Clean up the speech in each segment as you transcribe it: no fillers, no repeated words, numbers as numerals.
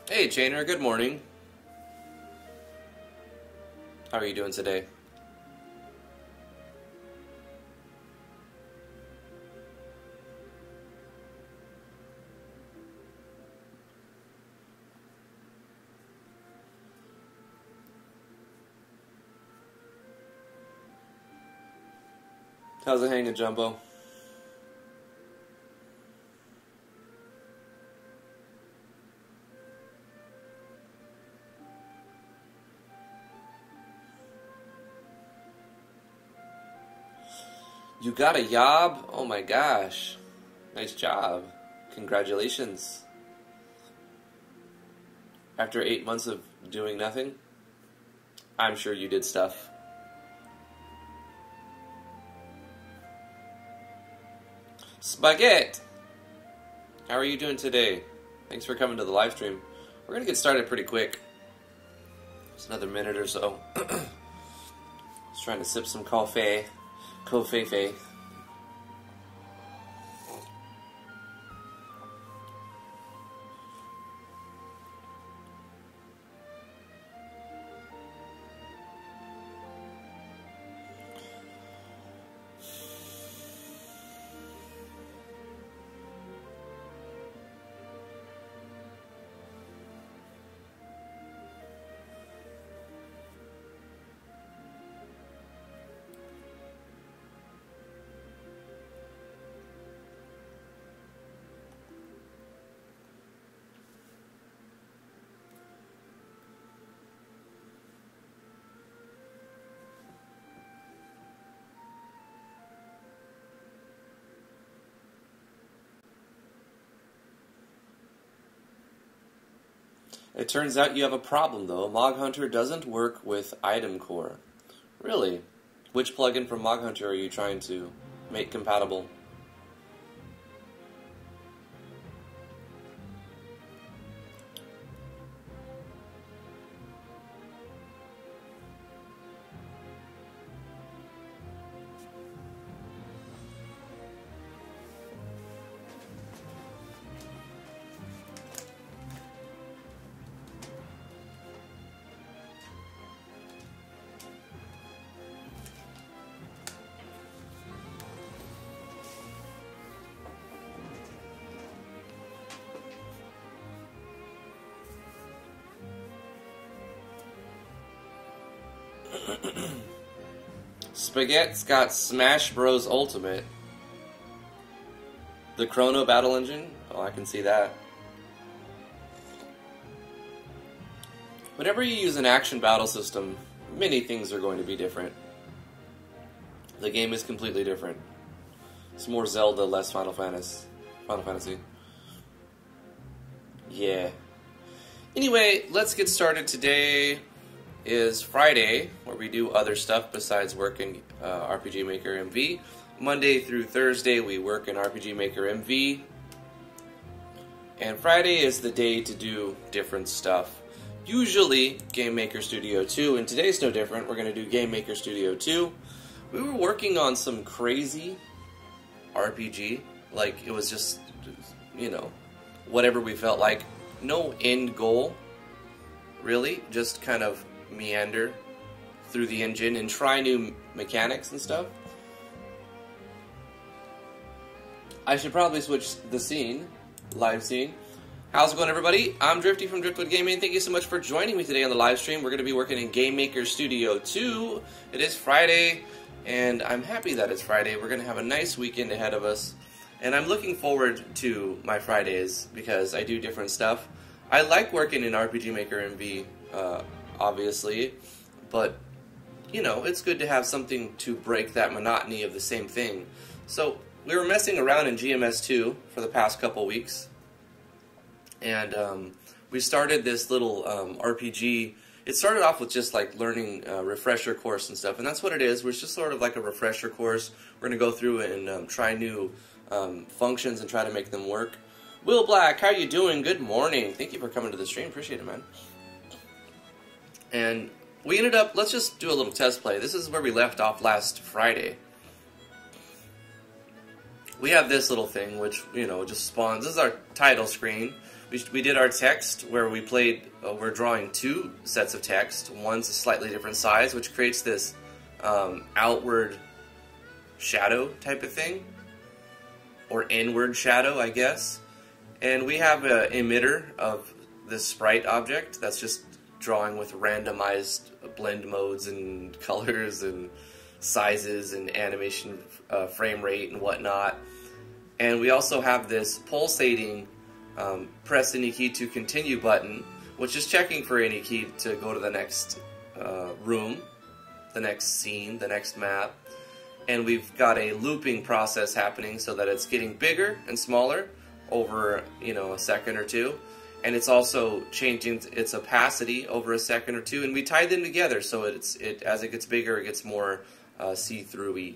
Hey Chainer, good morning. How are you doing today? How's it hanging, Jumbo? You got a yob? Oh my gosh. Nice job. Congratulations. After 8 months of doing nothing, I'm sure you did stuff. Spaghetti! How are you doing today? Thanks for coming to the live stream. We're going to get started pretty quick. Just another minute or so. Just trying to sip some coffee. Coffee. It turns out you have a problem, though. Mog Hunter doesn't work with Item Core. Really? Which plugin from Mog Hunter are you trying to make compatible? Spaghetti's got Smash Bros. Ultimate. The Chrono Battle Engine? Oh, I can see that. Whenever you use an action battle system, many things are going to be different. The game is completely different. It's more Zelda, less Final Fantasy. Yeah. Anyway, let's get started. Today is Friday, where we do other stuff besides work in RPG Maker MV. Monday through Thursday, we work in RPG Maker MV. And Friday is the day to do different stuff. Usually, GameMaker Studio 2, and today's no different. We're going to do GameMaker Studio 2. We were working on some crazy RPG. Like, it was just, you know, whatever we felt like. No end goal, really. Just kind of meander through the engine and try new mechanics and stuff. I should probably switch the scene, live scene. How's it going, everybody? I'm Drifty from Driftwood Gaming. Thank you so much for joining me today on the live stream. We're going to be working in GameMaker Studio 2. It is Friday, and I'm happy that it's Friday. We're going to have a nice weekend ahead of us, and I'm looking forward to my Fridays because I do different stuff. I like working in RPG Maker MV, obviously, but you know, it's good to have something to break that monotony of the same thing. So we were messing around in GMS2 for the past couple weeks, and we started this little RPG. It started off with just like learning a refresher course and stuff, and that's what it is. We're just sort of like a refresher course. We're going to go through and try new functions and try to make them work. Will Black, how you doing? Good morning. Thank you for coming to the stream. Appreciate it, man. And we ended up, let's just do a little test play. This is where we left off last Friday. We have this little thing, which, you know, just spawns. This is our title screen. We did our text where we played, we're drawing two sets of text. One's a slightly different size, which creates this outward shadow type of thing. Or inward shadow, I guess. And we have an emitter of this sprite object that's just drawing with randomized blend modes and colors and sizes and animation frame rate and whatnot. And we also have this pulsating press any key to continue button, which is checking for any key to go to the next room, the next scene, the next map. And we've got a looping process happening so that it's getting bigger and smaller over, you know, a second or two. And it's also changing its opacity over a second or two. And we tie them together so as it gets bigger, it gets more see-through-y.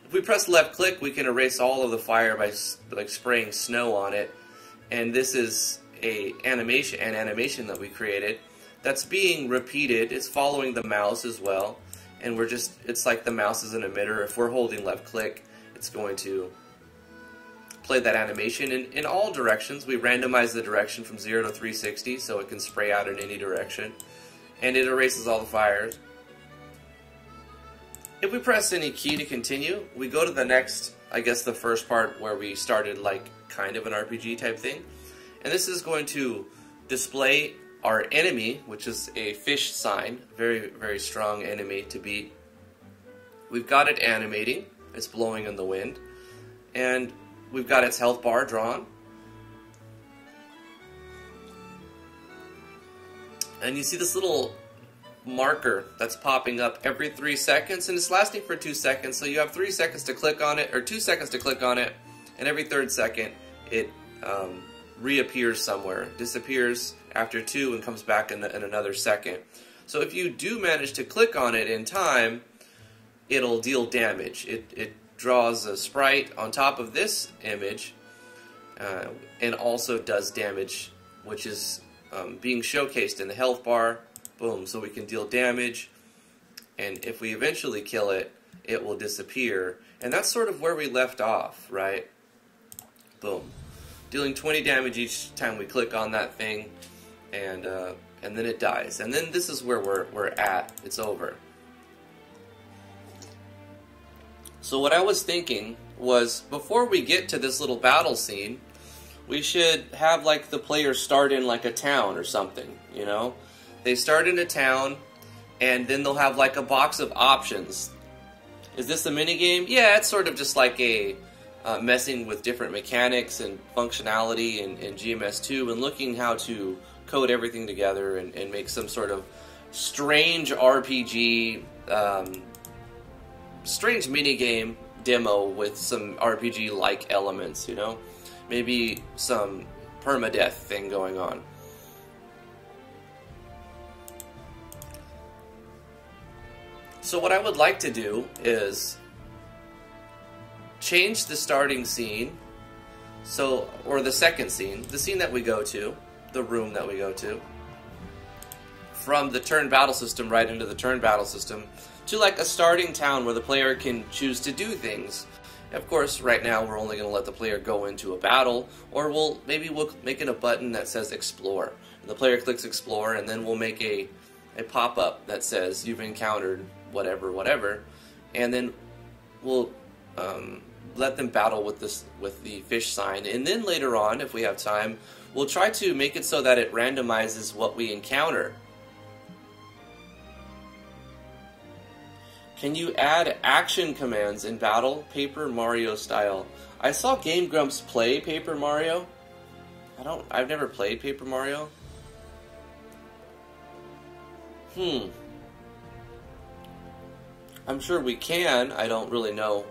If we press left click, we can erase all of the fire by like spraying snow on it. And this is an animation that we created that's being repeated. It's following the mouse as well. And it's like the mouse is an emitter. If we're holding left click, it's going to play that animation in all directions. We randomize the direction from 0 to 360 so it can spray out in any direction. And it erases all the fires. If we press any key to continue, we go to the next, I guess the first part where we started like kind of an RPG type thing. And this is going to display our enemy, which is a fish sign, very, very strong enemy to beat. We've got it animating, it's blowing in the wind, and we've got its health bar drawn. And you see this little marker that's popping up every 3 seconds, and it's lasting for 2 seconds, so you have 3 seconds to click on it, or 2 seconds to click on it, and every third second it reappears somewhere, disappears after 2 and comes back in another second. So if you do manage to click on it in time, it'll deal damage. It draws a sprite on top of this image and also does damage, which is being showcased in the health bar. Boom, so we can deal damage, and if we eventually kill it, it will disappear. And that's sort of where we left off, right? Boom. Dealing 20 damage each time we click on that thing, and then it dies. And then this is where we're at. It's over. So what I was thinking was, before we get to this little battle scene, we should have like the players start in like a town or something, you know? They start in a town, and then they'll have like a box of options. Is this a minigame? Yeah, it's sort of just like a messing with different mechanics and functionality in GMS2 and looking how to code everything together and make some sort of strange RPG, strange minigame demo with some RPG-like elements, you know? Maybe some permadeath thing going on. So what I would like to do is change the starting scene, or the second scene, the scene that we go to, the room that we go to, from the turn battle system right into the turn battle system, to like a starting town where the player can choose to do things. Of course, right now we're only going to let the player go into a battle, or maybe we'll make it a button that says explore. And the player clicks explore, and then we'll make a pop-up that says you've encountered whatever, and then we'll let them battle with the fish sign. And then later on, if we have time, we'll try to make it so that it randomizes what we encounter. Can you add action commands in battle, Paper Mario style? I saw Game Grumps play Paper Mario. I've never played Paper Mario. I'm sure we can. I don't really know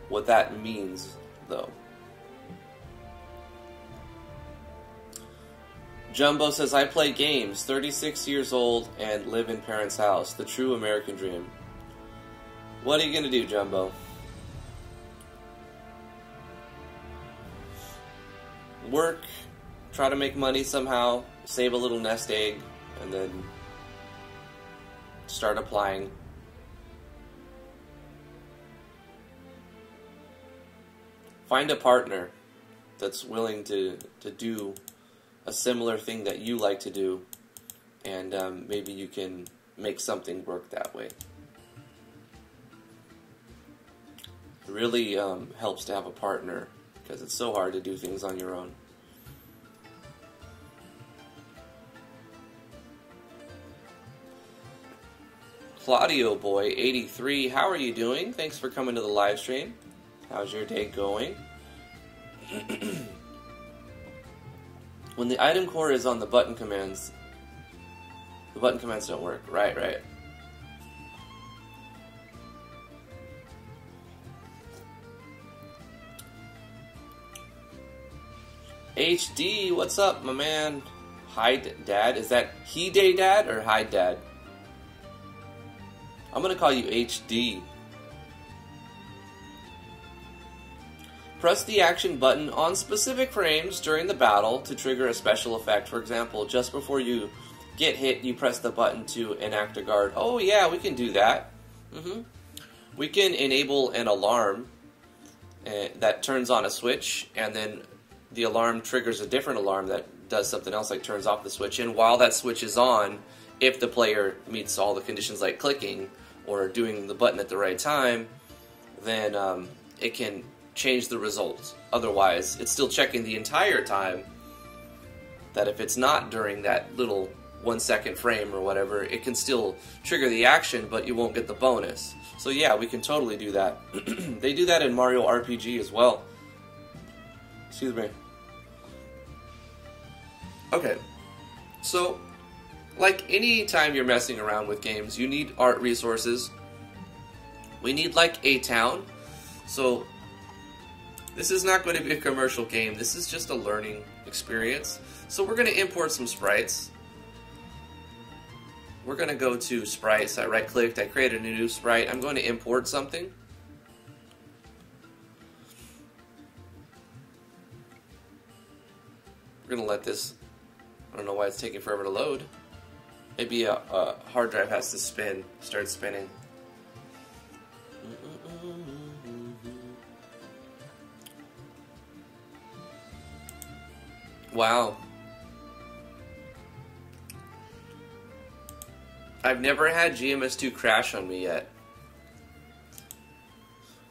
what that means, though. Jumbo says, I play games, 36 years old, and live in parents' house. The true American dream. What are you going to do, Jumbo? Work, try to make money somehow, save a little nest egg, and then start applying. Find a partner that's willing to do a similar thing that you like to do, and maybe you can make something work that way. It really helps to have a partner, because it's so hard to do things on your own. Claudio Boy 83, how are you doing? Thanks for coming to the live stream. How's your day going? When the item core is on the button commands don't work. Right. HD, what's up, my man? Hide Dad? Is that He Day Dad or Hide Dad? I'm gonna call you HD. Press the action button on specific frames during the battle to trigger a special effect. For example, just before you get hit, you press the button to enact a guard. Oh yeah, we can do that. We can enable an alarm that turns on a switch, and then the alarm triggers a different alarm that does something else, like turns off the switch. And while that switch is on, if the player meets all the conditions like clicking or doing the button at the right time, then it can change the results. Otherwise, it's still checking the entire time that if it's not during that little 1 second frame or whatever, it can still trigger the action, but you won't get the bonus. So yeah, we can totally do that. They do that in Mario RPG as well. Excuse me. Okay, so like any time you're messing around with games, you need art resources. We need like a town. So this is not going to be a commercial game. This is just a learning experience. So we're going to import some sprites. We're going to go to sprites. I right-clicked. I created a new sprite. I'm going to import something. We're going to let this... I don't know why it's taking forever to load. Maybe a hard drive has to start spinning. Wow. I've never had GMS2 crash on me yet.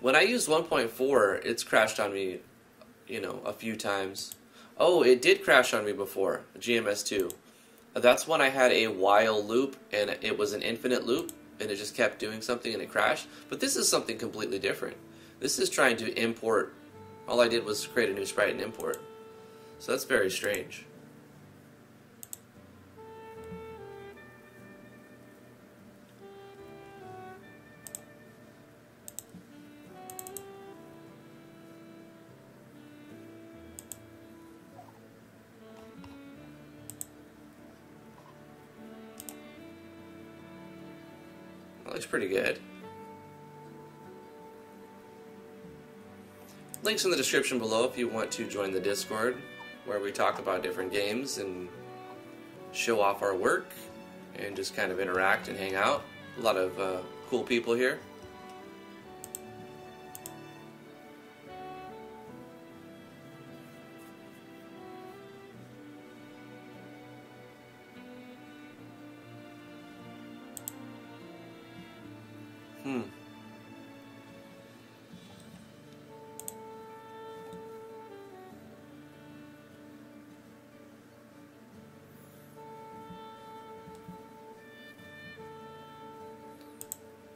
When I used 1.4, it's crashed on me, a few times. Oh, it did crash on me before, GMS2. That's when I had a while loop, and it was an infinite loop, and it just kept doing something and it crashed. But this is something completely different. This is trying to import. All I did was create a new sprite and import. So that's very strange. That looks pretty good. Links in the description below if you want to join the Discord, where we talk about different games and show off our work and just kind of interact and hang out. A lot of cool people here.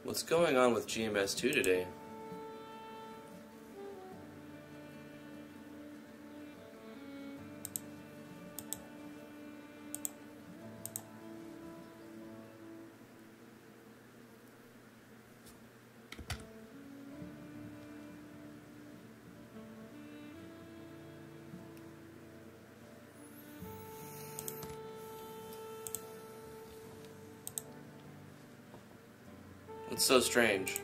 What's going on with GMS2 today? It's so strange.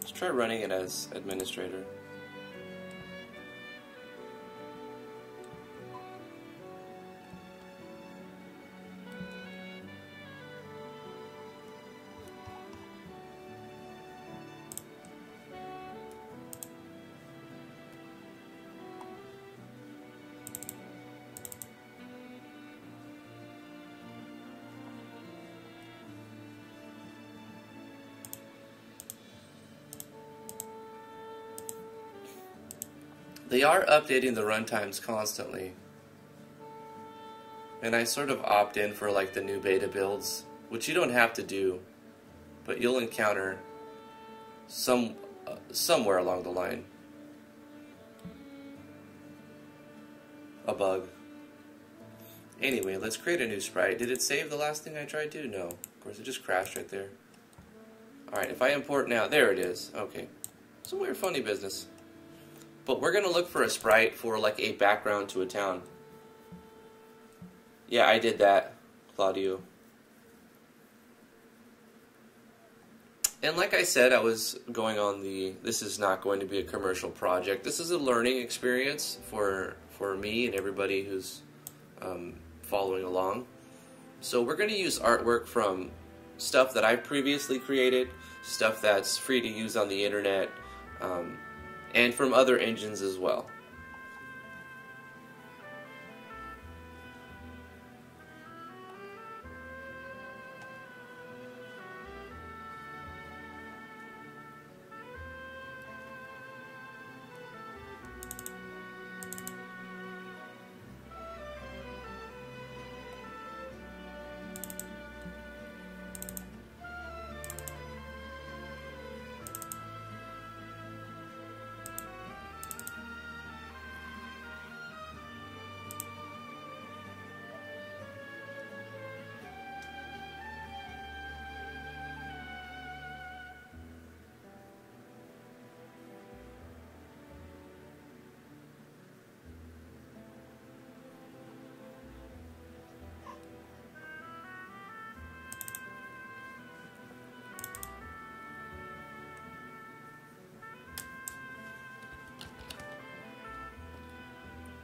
Let's try running it as administrator. They are updating the runtimes constantly, and I sort of opt in for like the new beta builds, which you don't have to do, but you'll encounter somewhere along the line a bug. Anyway, let's create a new sprite. Did it save the last thing I tried to? No, of course it just crashed right there. Alright, if I import now, there it is. Okay, some weird funny business. But we're going to look for a sprite for like a background to a town. Yeah, I did that, Claudio. And like I said, I was going on this is not going to be a commercial project. This is a learning experience for me and everybody who's following along. So we're going to use artwork from stuff that I've previously created, stuff that's free to use on the internet, and from other engines as well.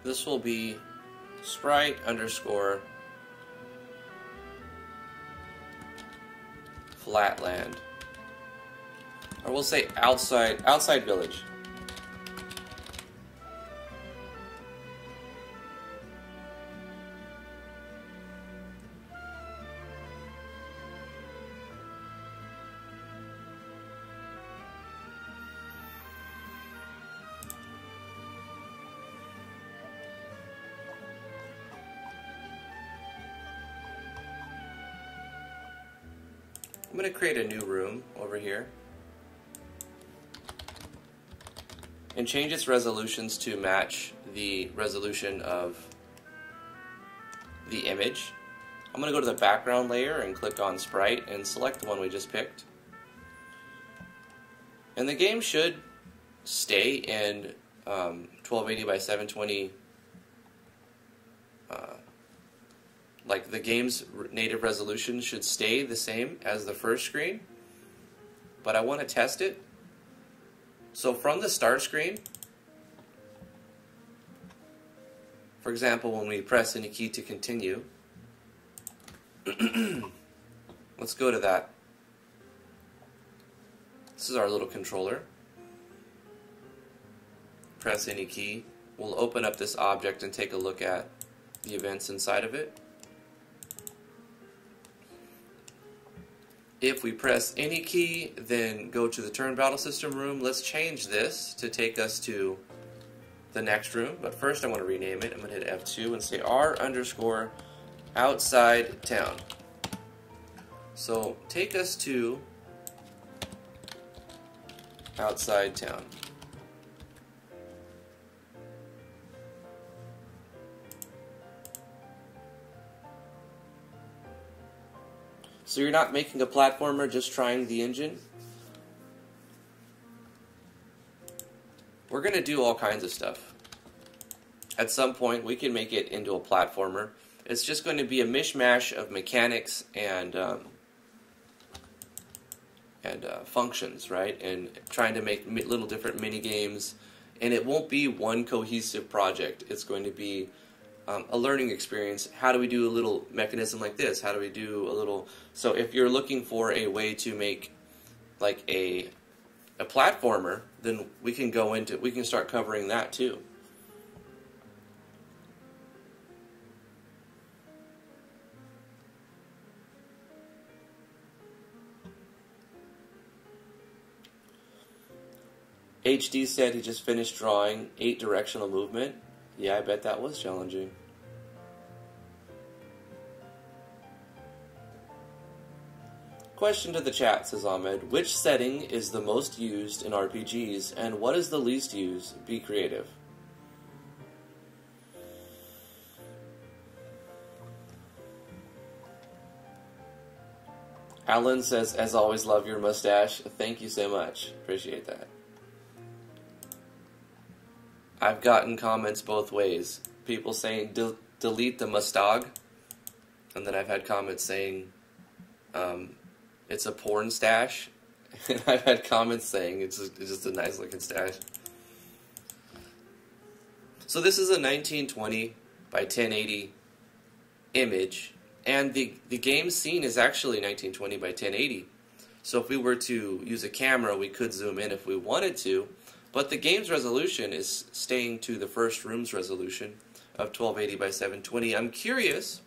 This will be Sprite underscore Flatland, or we'll say outside village. I'm going to create a new room over here and change its resolutions to match the resolution of the image. I'm going to go to the background layer and click on Sprite and select the one we just picked. And the game should stay in 1280 by 720. Like the game's native resolution should stay the same as the first screen, but I want to test it. So from the start screen, for example, when we press any key to continue, let's go to that. This is our little controller. Press any key. We'll open up this object and take a look at the events inside of it. If we press any key, then go to the turn battle system room. Let's change this to take us to the next room. But first I want to rename it. I'm going to hit F2 and say R underscore outside town. So take us to outside town. So you're not making a platformer, just trying the engine? We're going to do all kinds of stuff. At some point, we can make it into a platformer. It's just going to be a mishmash of mechanics and functions, right? And trying to make little different mini games. And it won't be one cohesive project. It's going to be a learning experience. How do we do a little mechanism like this? How do we do a little... So if you're looking for a way to make like a platformer, then we can start covering that too. HD said he just finished drawing 8 directional movement. Yeah, I bet that was challenging. Question to the chat, says Ahmed. Which setting is the most used in RPGs, and what is the least used? Be creative. Alan says, as always, love your mustache. Thank you so much. Appreciate that. I've gotten comments both ways. People saying delete the mustag, and then I've had comments saying it's a porn stash, and I've had comments saying it's just a nice looking stash. So this is a 1920 by 1080 image, and the game scene is actually 1920 by 1080. So if we were to use a camera, we could zoom in if we wanted to. But the game's resolution is staying to the first room's resolution of 1280 by 720. I'm curious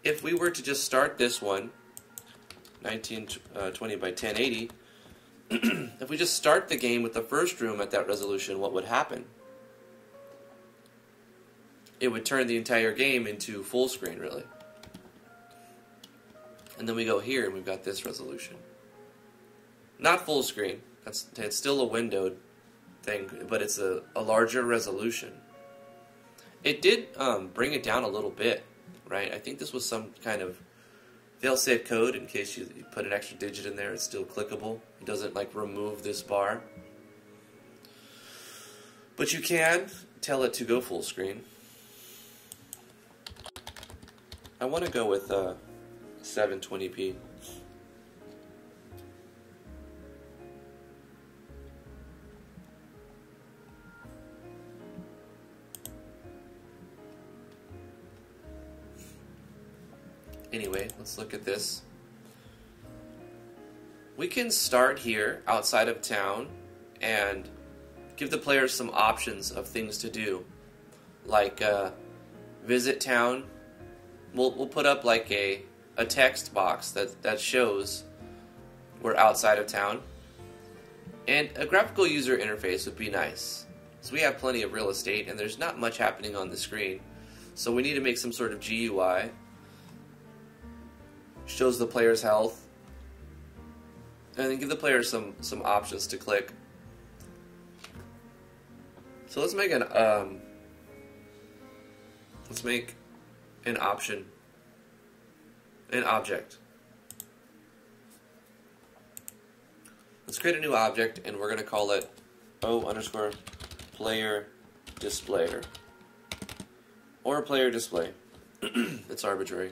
if we were to just start this one, 1920 by 1080, if we just start the game with the first room at that resolution, what would happen? It would turn the entire game into full screen, really. And then we go here and we've got this resolution. Not full screen. It's still a windowed thing, but it's a larger resolution. It did bring it down a little bit, right? I think this was some kind of fail-safe code in case you put an extra digit in there. It's still clickable. It doesn't like remove this bar, but you can tell it to go full screen. I want to go with 720p. Anyway, let's look at this. We can start here outside of town and give the players some options of things to do, like visit town. We'll put up like a text box that shows we're outside of town, and a graphical user interface would be nice. So we have plenty of real estate and there's not much happening on the screen, so we need to make some sort of GUI. Shows the player's health, and then give the player some options to click. So let's make an option, an object. Let's create a new object, and we're going to call it O_player displayer, or player display. It's arbitrary.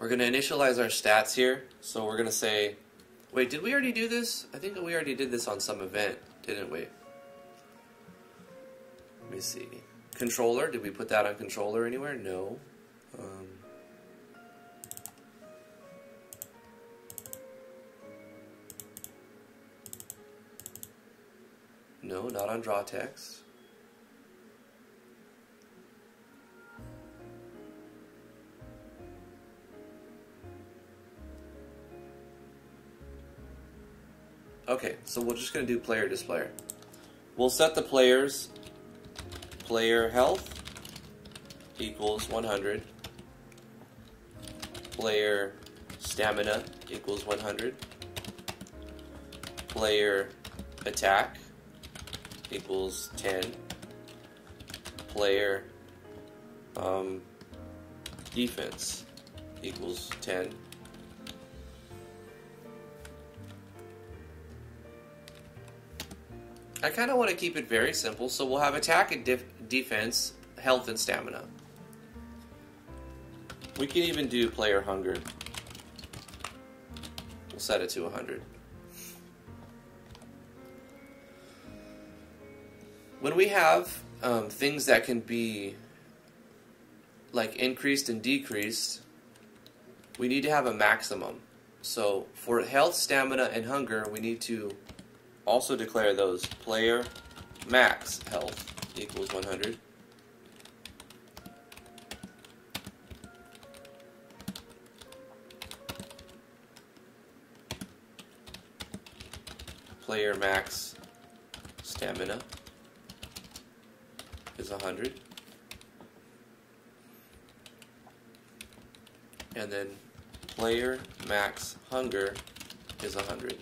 We're going to initialize our stats here. So we're going to say, wait, did we already do this? I think we already did this on some event, didn't we? Let me see. Controller, did we put that on controller anywhere? No. No, not on draw text. Okay, so we're just going to do player displayer. We'll set the players player health equals 100, player stamina equals 100, player attack equals 10. Player defense equals 10. I kind of want to keep it very simple, so we'll have attack and defense, health and stamina. We can even do player hunger. We'll set it to 100. When we have things that can be like increased and decreased, we need to have a maximum. So for health, stamina, and hunger, we need to also declare those. Player max health equals 100. Player max stamina is 100. And then player max hunger is 100.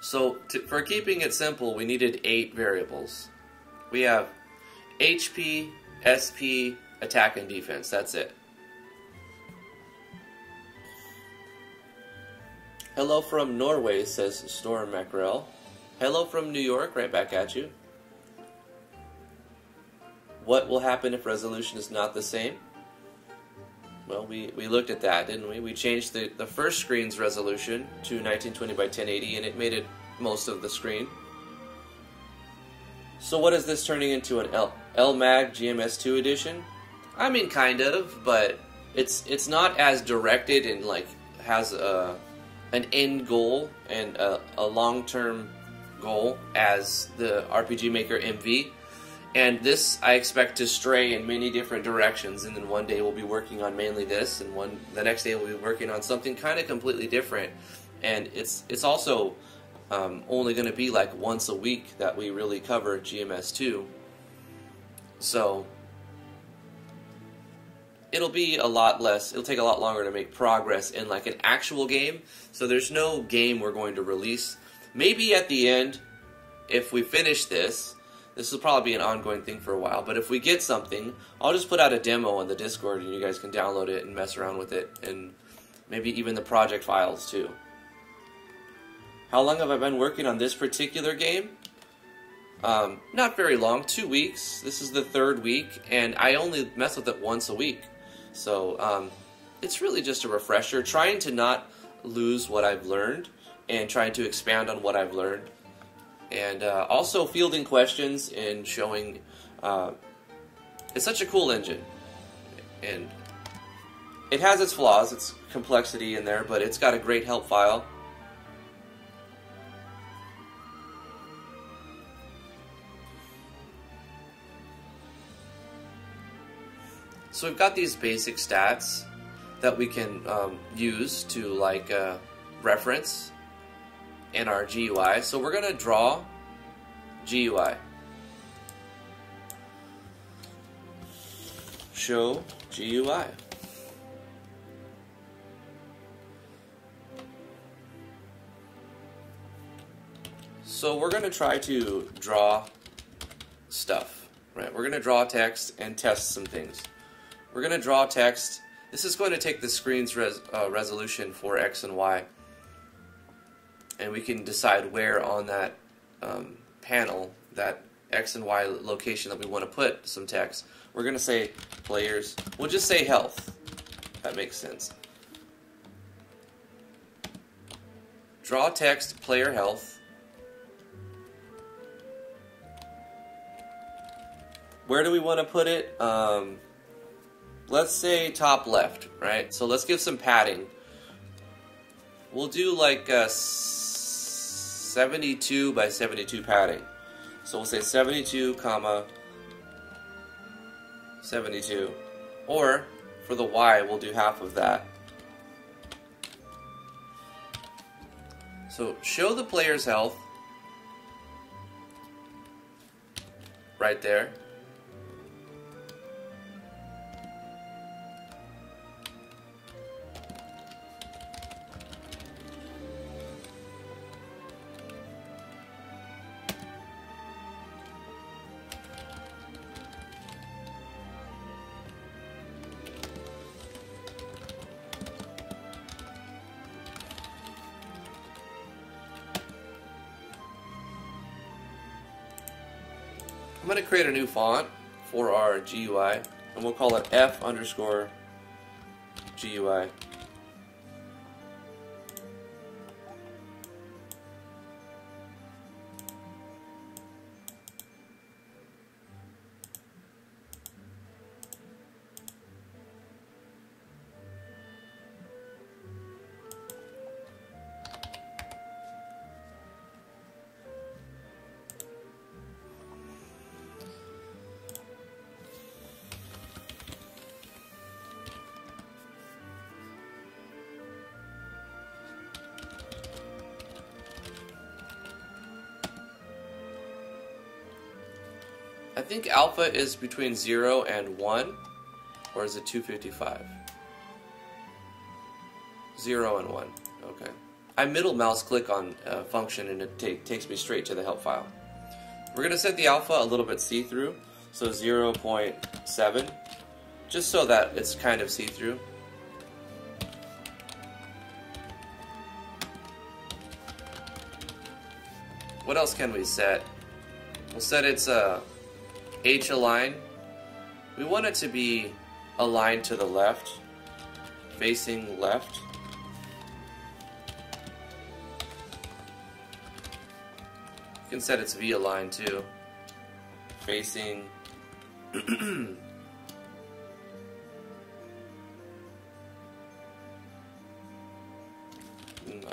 So for keeping it simple, we needed 8 variables. We have HP, SP, attack, and defense. That's it. Hello from Norway, says Storm Mackerel. Hello from New York, right back at you. What will happen if resolution is not the same? Well, we looked at that, didn't we? We changed the first screen's resolution to 1920 by 1080, and it made it most of the screen. So what is this turning into, an LMAG GMS2 edition? I mean, kind of, but it's not as directed and like has an end goal and a long-term goal as the RPG Maker MV. And this I expect to stray in many different directions, and then one day we'll be working on mainly this, and the next day we'll be working on something kind of completely different. And it's also only going to be like once a week that we really cover GMS2. So it'll be a lot less, it'll take a lot longer to make progress in like an actual game. So there's no game we're going to release. Maybe at the end, if we finish this will probably be an ongoing thing for a while, but if we get something, I'll just put out a demo on the Discord and you guys can download it and mess around with it, and maybe even the project files too. How long have I been working on this particular game? Not very long, 2 weeks. This is the 3rd week, and I only mess with it once a week. So it's really just a refresher, trying to not lose what I've learned and trying to expand on what I've learned. And also fielding questions and showing it's such a cool engine, and it has its flaws, its complexity in there, but it's got a great help file. So we've got these basic stats that we can use to like reference in our GUI. So we're going to draw GUI. Show GUI. So we're going to try to draw stuff, right? We're going to draw text and test some things. We're going to draw text. This is going to take the screen's resolution for X and Y. And we can decide where on that panel, that X and Y location that we want to put some text. We're going to say players. We'll just say health. That makes sense. Draw text, player health. Where do we want to put it? Let's say top left, right? So let's give some padding. We'll do like 72 by 72 padding. So we'll say 72, comma 72. Or for the Y, we'll do half of that. So show the player's health. right there. I'm going to create a new font for our GUI, and we'll call it F_GUI. I think alpha is between 0 and 1, or is it 255? 0 and 1, okay. I middle mouse click on a function and it takes me straight to the help file. We're going to set the alpha a little bit see-through, so 0.7, just so that it's kind of see-through. What else can we set? We'll set its H align. We want it to be aligned to the left, facing left. You can set its V align too, facing I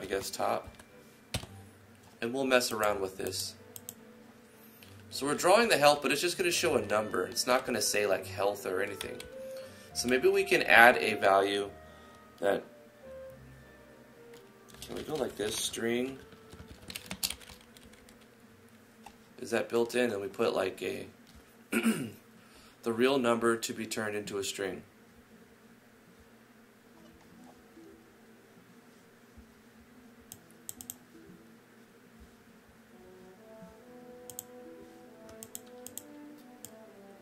guess top. And we'll mess around with this. So we're drawing the health, but it's just going to show a number. It's not going to say like health or anything. So maybe we can add a value that, can we go like this, string, is that built in? And we put like a, the real number to be turned into a string.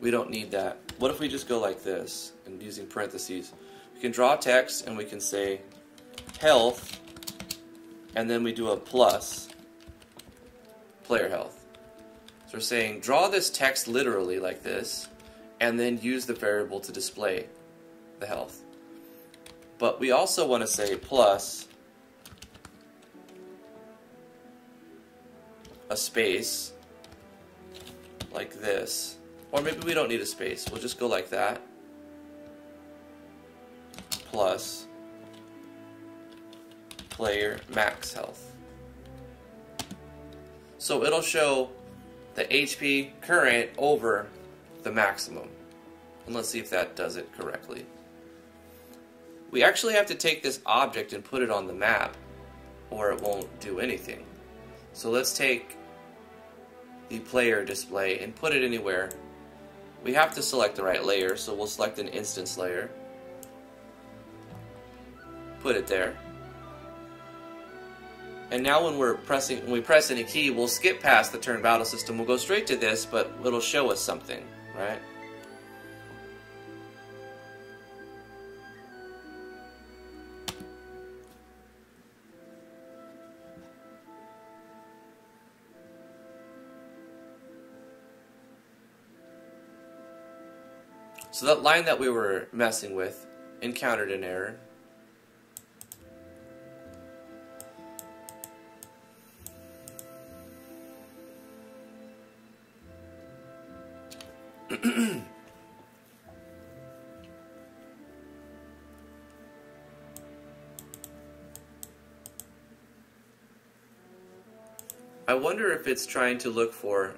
We don't need that. What if we just go like this and using parentheses? We can draw text and we can say health, and then we do a plus player health. So we're saying draw this text literally like this and then use the variable to display the health. But we also want to say plus a space like this. Or maybe we don't need a space. We'll just go like that. Plus player max health. So it'll show the HP current over the maximum. And let's see if that does it correctly. We actually have to take this object and put it on the map, or it won't do anything. So let's take the player display and put it anywhere. We have to select the right layer, so we'll select an instance layer. Put it there. And now when we press any key, we'll skip past the turn battle system. We'll go straight to this, but it'll show us something, right? So that line that we were messing with encountered an error. I wonder if it's trying to look for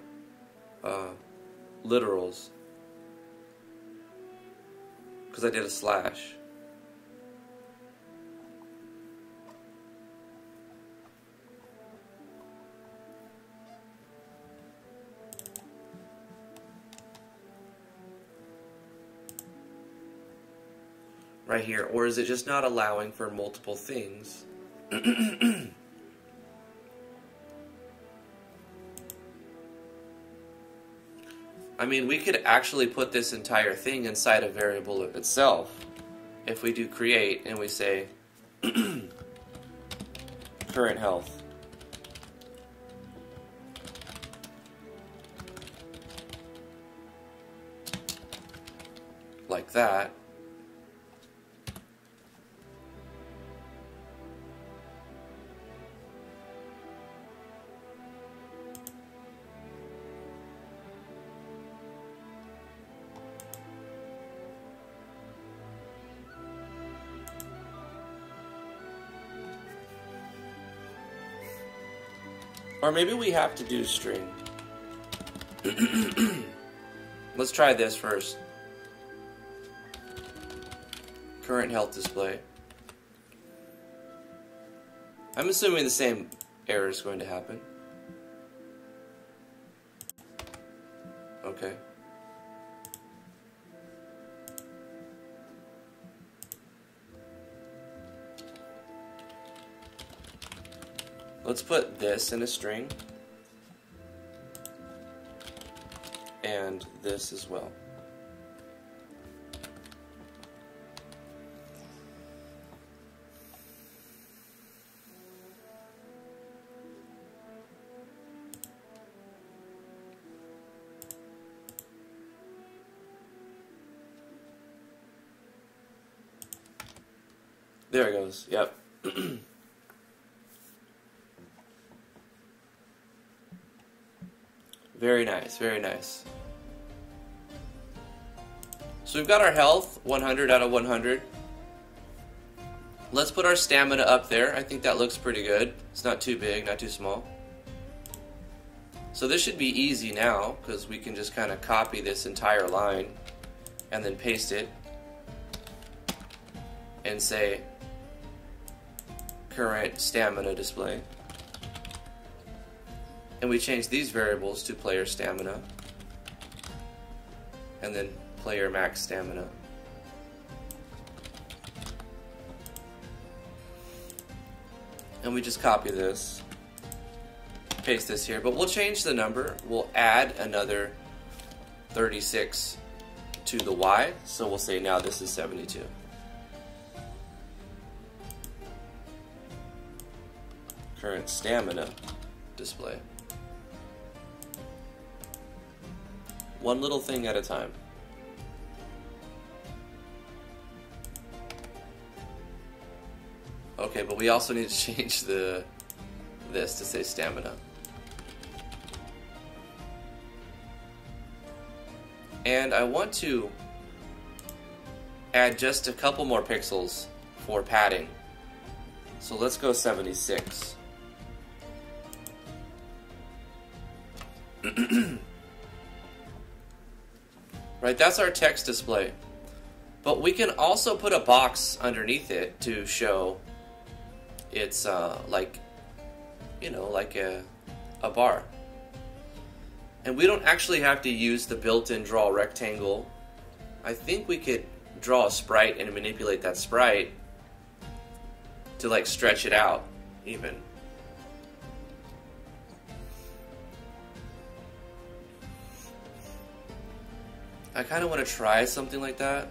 literals. Because I did a slash. right here, or is it just not allowing for multiple things? I mean, we could actually put this entire thing inside a variable itself if we do create and we say current health. Like that. Or maybe we have to do string. Let's try this first. Current health display. I'm assuming the same error is going to happen. Okay. Let's put this in a string. And this as well. There it goes. Yep. Very nice, very nice. So we've got our health, 100 out of 100. Let's put our stamina up there. I think that looks pretty good. It's not too big, not too small. So this should be easy now, because we can just kind of copy this entire line and then paste it and say current stamina display. And we change these variables to player stamina and then player max stamina. And we just copy this, paste this here, but we'll change the number. We'll add another 36 to the Y, so we'll say now this is 72. Current stamina display. One little thing at a time. Okay, but we also need to change this to say stamina. And I want to add just a couple more pixels for padding. So let's go 76. Right, that's our text display. But we can also put a box underneath it to show it's like, you know, like a bar. And we don't actually have to use the built-in draw rectangle. I think we could draw a sprite and manipulate that sprite to like stretch it out even. I kind of want to try something like that.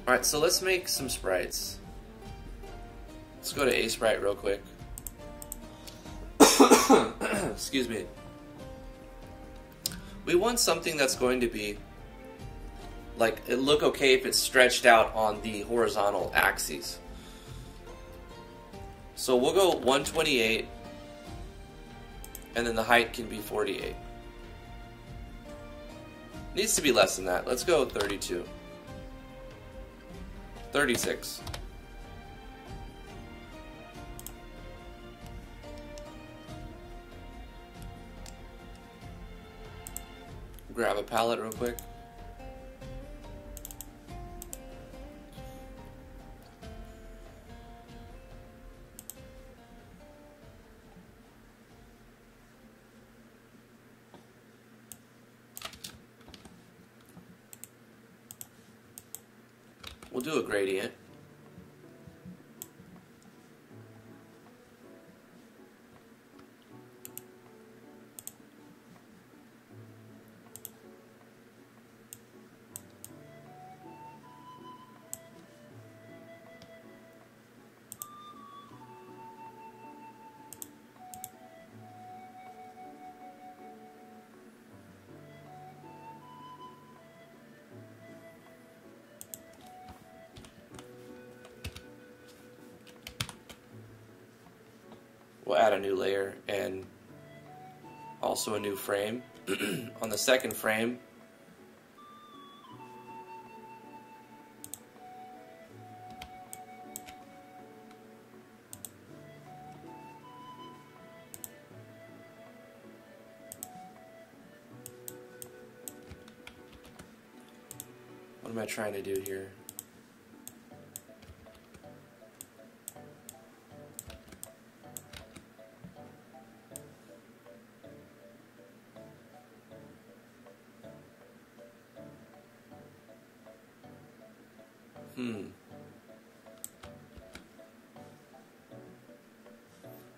Alright, so let's make some sprites. Let's go to A Sprite real quick. Excuse me. We want something that's going to be like, it look okay if it's stretched out on the horizontal axes. So we'll go 128, and then the height can be 48. Needs to be less than that. Let's go 32. 36. Grab a palette real quick. We'll do a gradient. We'll add a new layer and also a new frame. On the second frame, what am I trying to do here?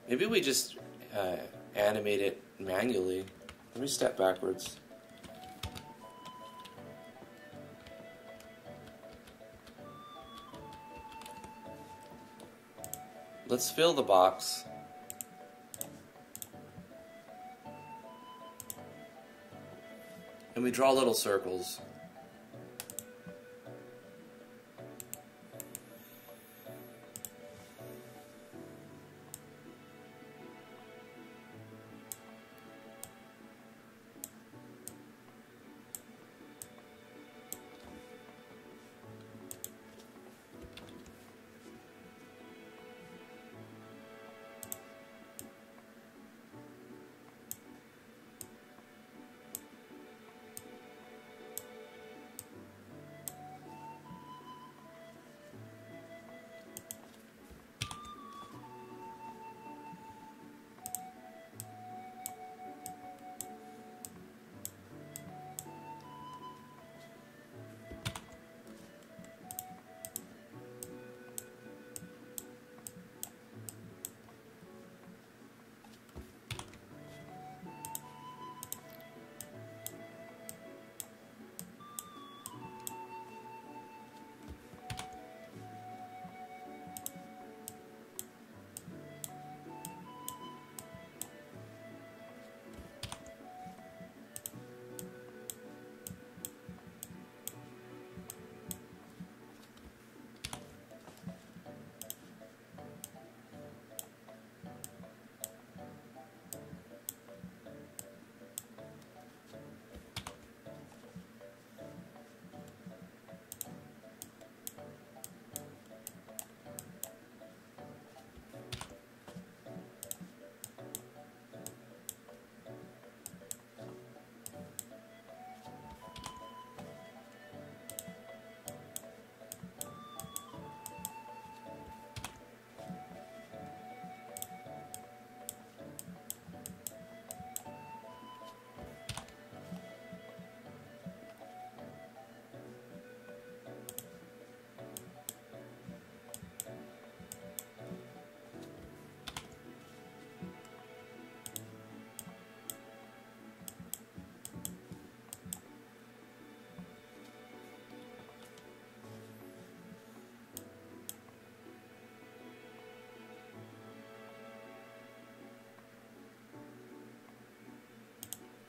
Maybe we just animate it manually. Let me step backwards. Let's fill the box. And we draw little circles.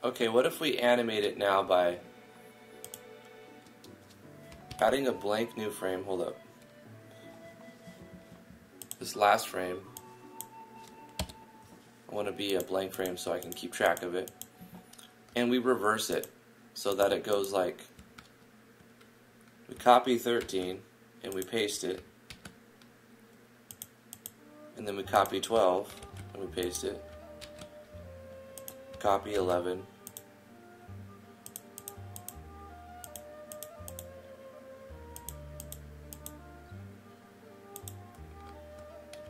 Okay, what if we animate it now by adding a blank new frame? Hold up. This last frame, I want to be a blank frame so I can keep track of it. And we reverse it so that it goes like, we copy 13 and we paste it. And then we copy 12 and we paste it. Copy 11.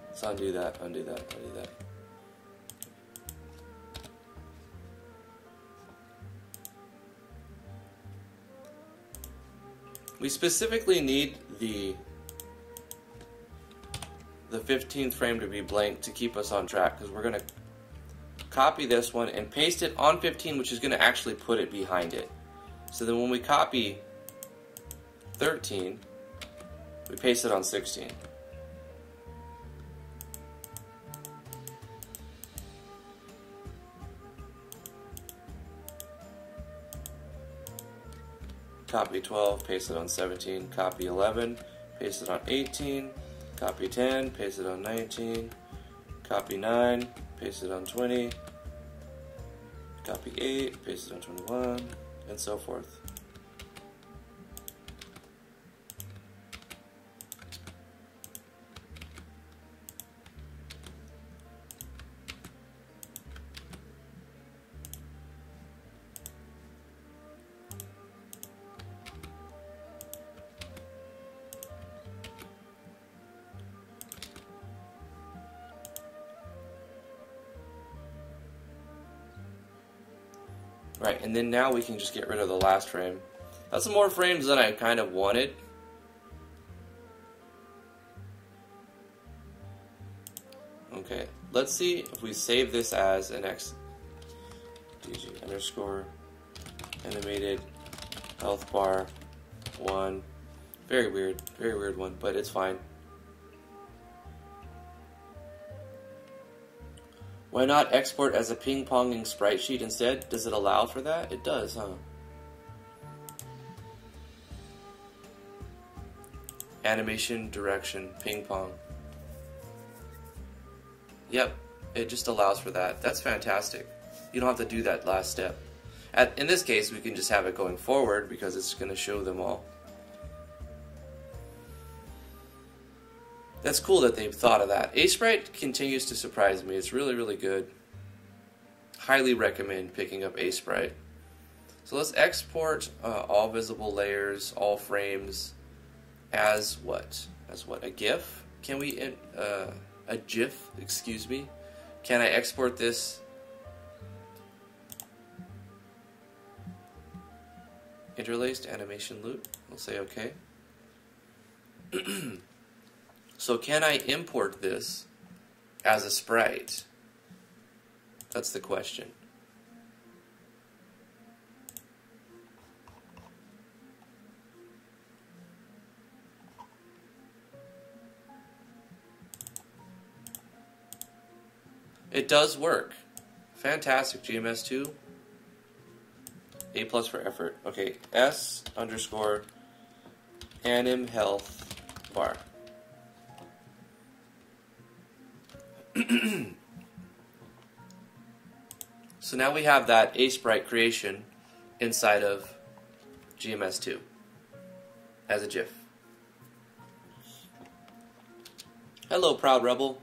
Let's undo that, undo that, undo that. We specifically need the 15th frame to be blank to keep us on track, because we're going to copy this one and paste it on 15, which is going to actually put it behind it. So then when we copy 13, we paste it on 16. Copy 12, paste it on 17, copy 11, paste it on 18, copy 10, paste it on 19, copy 9, paste it on 20, copy 8, paste it on 21, and so forth. Right, and then now we can just get rid of the last frame. That's more frames than I kind of wanted. Okay, let's see if we save this as an DG underscore animated health bar 1. Very weird one, but it's fine. Why not export as a ping-ponging sprite sheet instead? Does it allow for that? It does, huh? Animation, direction, ping-pong. Yep, it just allows for that. That's fantastic. You don't have to do that last step. In this case, we can just have it going forward because it's going to show them all. That's cool that they've thought of that. Sprite continues to surprise me. It's really good. Highly recommend picking up Sprite. So let's export all visible layers, all frames, as what? As what? A GIF? Can we a GIF? Excuse me. Can I export this? Interlaced animation loop. We'll say okay. So can I import this as a sprite? That's the question. It does work. Fantastic, GMS2. A+ for effort. Okay, S underscore anim health bar. So now we have that Sprite creation inside of GMS2 as a GIF. Hello, Proud Rebel.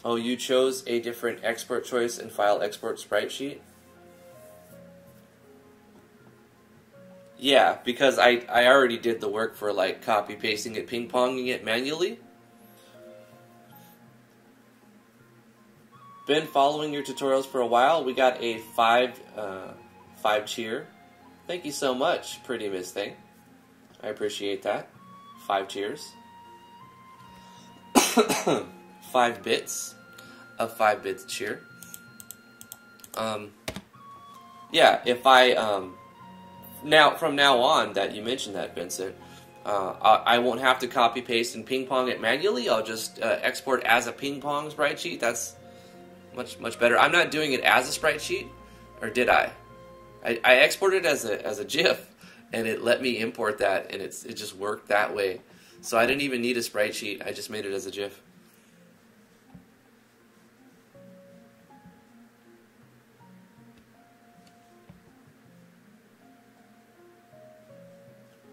Oh, you chose a different export choice in file export sprite sheet? Yeah, because I already did the work for like copy pasting it, ping ponging it manually. Been following your tutorials for a while. We got a 5 cheer. Thank you so much, pretty Miss Thing. I appreciate that. 5 cheers. 5 bits of 5 bits cheer. Yeah, if I from now on that you mentioned that, Vincent, I won't have to copy paste and ping pong it manually. I'll just export as a ping pong sprite sheet. That's much better. I'm not doing it as a sprite sheet, or did I? I exported as a GIF, and it let me import that, and it just worked that way. So I didn't even need a sprite sheet. I just made it as a GIF.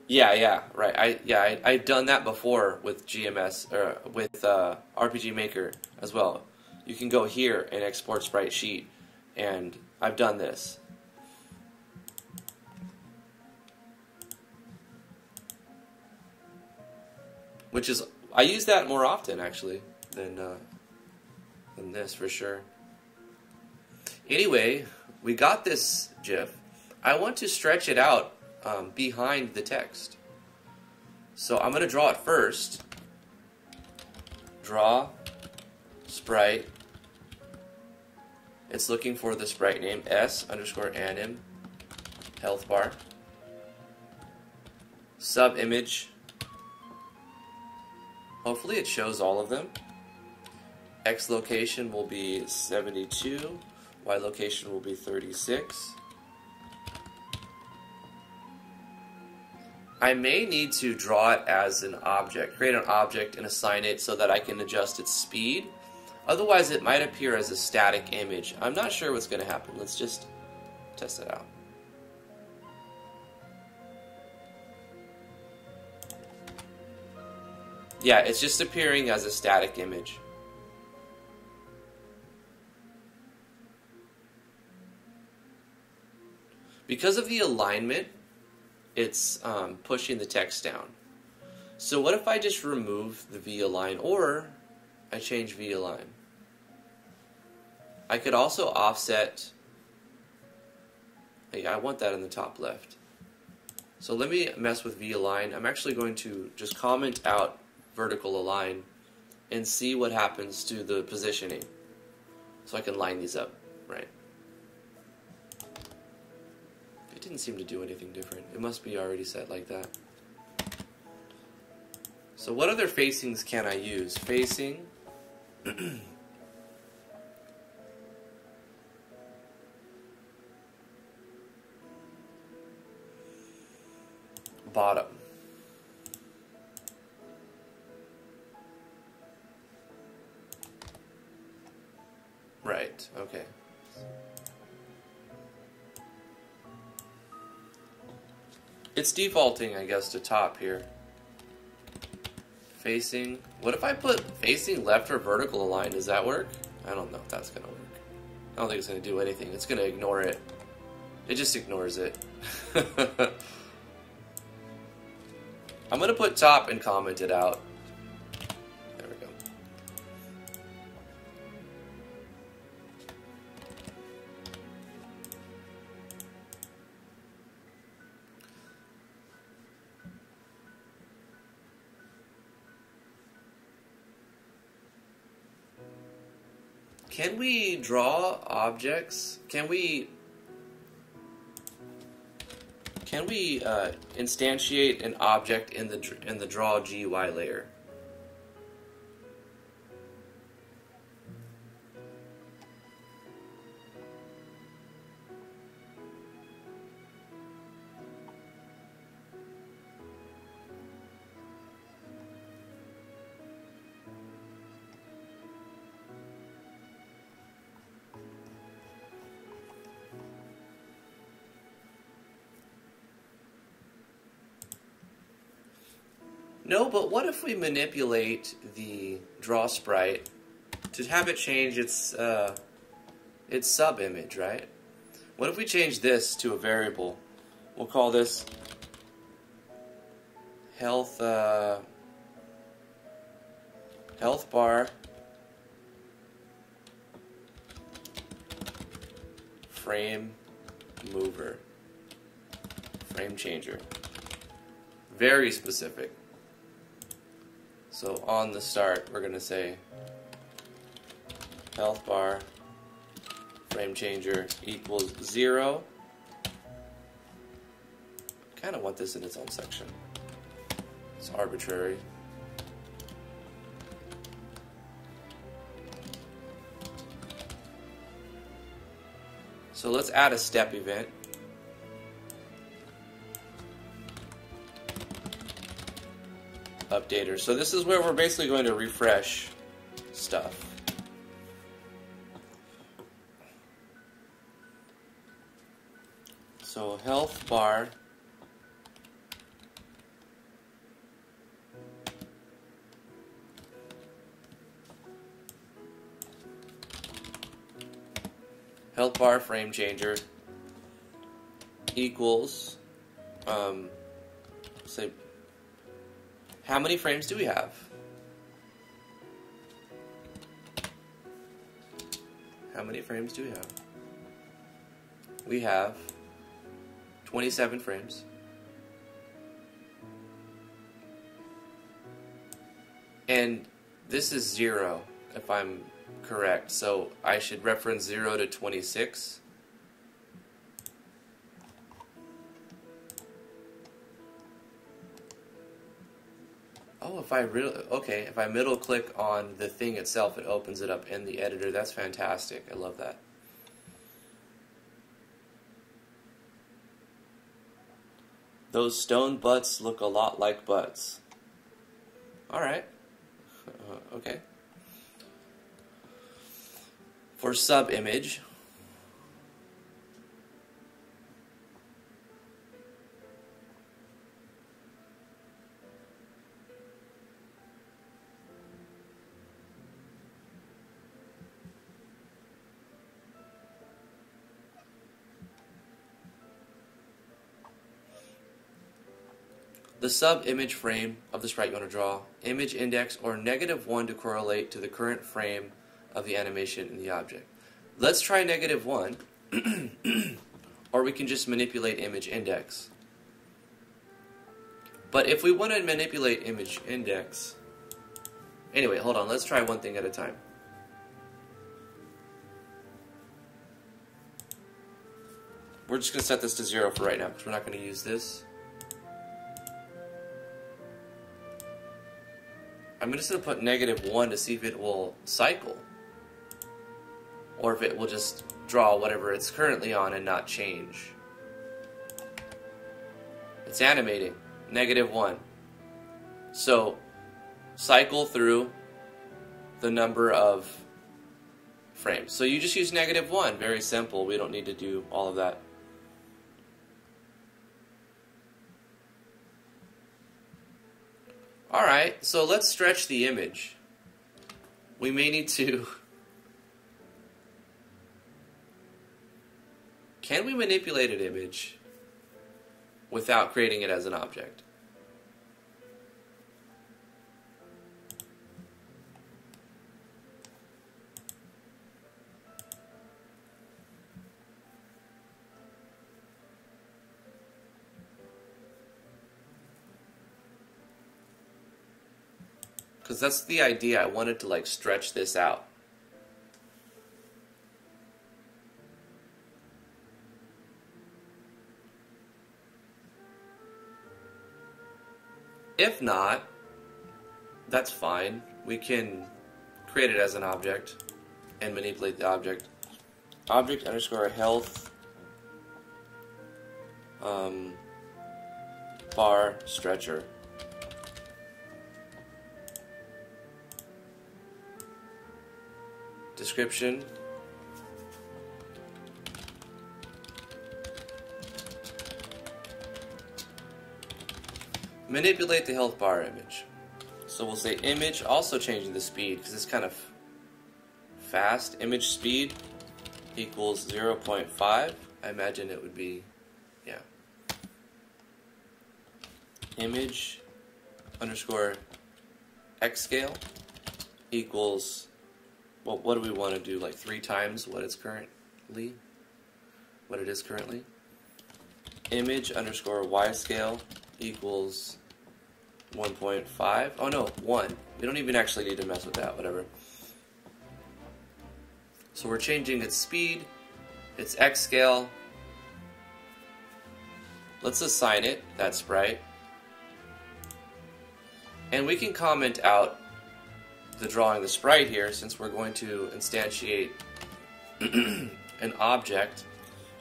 Yeah, right. I've done that before with GMS or with RPG Maker as well. You can go here and export sprite sheet, and I've done this. Which is, I use that more often actually than this for sure. Anyway, we got this GIF. I want to stretch it out behind the text. So I'm going to draw it first. Draw Sprite. It's looking for the Sprite name, S_anim health bar. Sub image. Hopefully it shows all of them. X location will be 72. Y location will be 36. I may need to draw it as an object, create an object and assign it so that I can adjust its speed. Otherwise it might appear as a static image. I'm not sure what's going to happen. Let's just test it out. Yeah, it's just appearing as a static image. Because of the alignment, it's pushing the text down. So what if I just remove the v-align, or I change v-align? I could also offset. I want that in the top left. So let me mess with v-align. I'm actually going to just comment out vertical align and see what happens to the positioning. So I can line these up, right? It didn't seem to do anything different. It must be already set like that. So what other facings can I use? Facing. Bottom. Right, okay. It's defaulting, I guess, to top here. Facing. What if I put facing left or vertical align? Does that work? I don't know if that's going to work. I don't think it's going to do anything. It's going to ignore it. It just ignores it. I'm going to put top and comment it out. There we go. Can we draw objects? Can we instantiate an object in the draw GUI layer? No, but what if we manipulate the draw sprite to have it change its sub-image, right? What if we change this to a variable? We'll call this health bar frame mover, frame changer. Very specific. So on the start, we're going to say health bar frame changer equals 0. Kind of want this in its own section. It's arbitrary. So let's add a step event. Updater. So this is where we're basically going to refresh stuff. So health bar frame changer equals say, how many frames do we have? How many frames do we have? We have 27 frames. And this is 0, if I'm correct. So I should reference 0 to 26. Oh, if I middle click on the thing itself, it opens it up in the editor. That's fantastic. I love that. Those stone butts look a lot like butts. Alright. Okay. For sub image, the sub-image frame of the sprite you want to draw, image index or -1 to correlate to the current frame of the animation in the object. Let's try -1, or we can just manipulate image index. But if we want to manipulate image index... Anyway, hold on, let's try one thing at a time. We're just going to set this to 0 for right now, because we're not going to use this. I'm just going to put -1 to see if it will cycle. Or if it will just draw whatever it's currently on and not change. It's animating. -1. So, cycle through the number of frames. So you just use -1. Very simple. We don't need to do all of that. Alright, so let's stretch the image. We may need to... Can we manipulate an image without creating it as an object? Because that's the idea. I wanted to like stretch this out. If not, that's fine. We can create it as an object and manipulate the object. Object underscore health bar stretcher. Description. Manipulate the health bar image. So we'll say image, also changing the speed because it's kind of fast. Image speed equals 0.5. I imagine it would be, yeah. Image underscore X scale equals, well, what do we want to do? Like 3 times what it's currently, what it is currently. Image underscore Y scale equals 1.5. Oh no, 1. We don't even actually need to mess with that, whatever. So we're changing its speed, its X scale. Let's assign it that sprite. And we can comment out the drawing the sprite here since we're going to instantiate an object.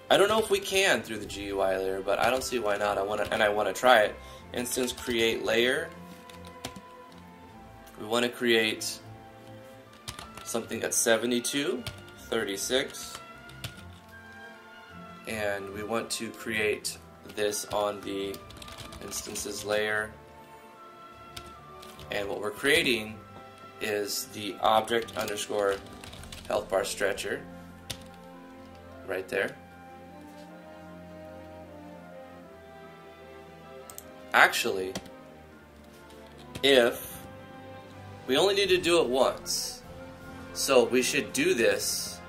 I don't know if we can through the GUI layer, but I don't see why not. I want to try it. Instance create layer. We want to create something at 72, 36, and we want to create this on the instances layer. And what we're creating is the object underscore health bar stretcher right there. Actually, if we only need to do it once, so we should do this.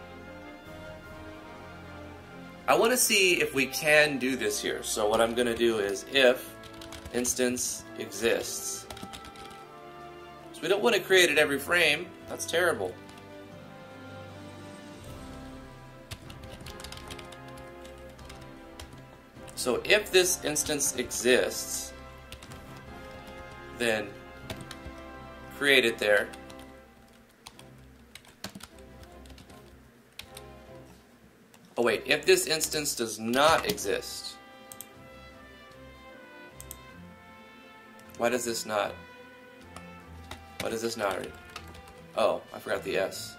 I want to see if we can do this here. So what I'm going to do is if instance exists. So we don't want to create it every frame. That's terrible. So if this instance exists, then create it there. Oh wait, if this instance does not exist, why does this not read? Oh, I forgot the S.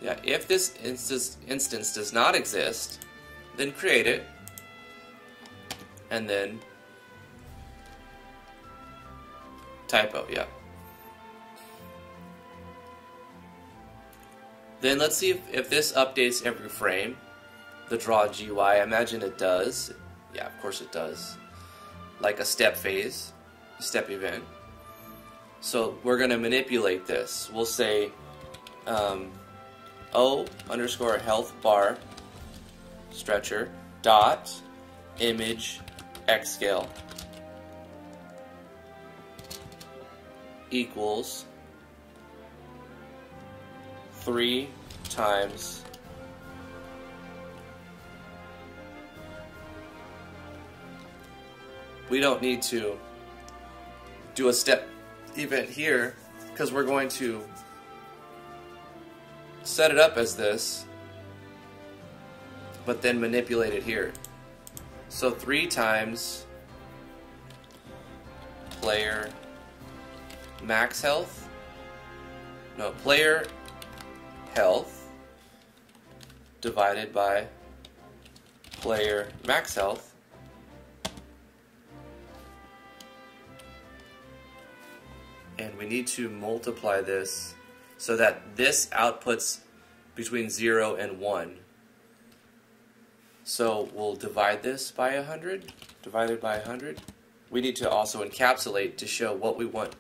Yeah, if this instance does not exist, then create it, and then typo, yeah. Then let's see if this updates every frame, the draw GUI. I imagine it does. Yeah, of course it does. Like a step phase, a step event. So we're going to manipulate this. We'll say O underscore health bar stretcher dot image x scale equals 3 times we don't need to do a step event here because we're going to set it up as this but then manipulate it here. So 3 times player max health, no, player health divided by player max health and we need to multiply this so that this outputs between 0 and 1. So we'll divide this by 100, divided by 100. We need to also encapsulate to show what we want,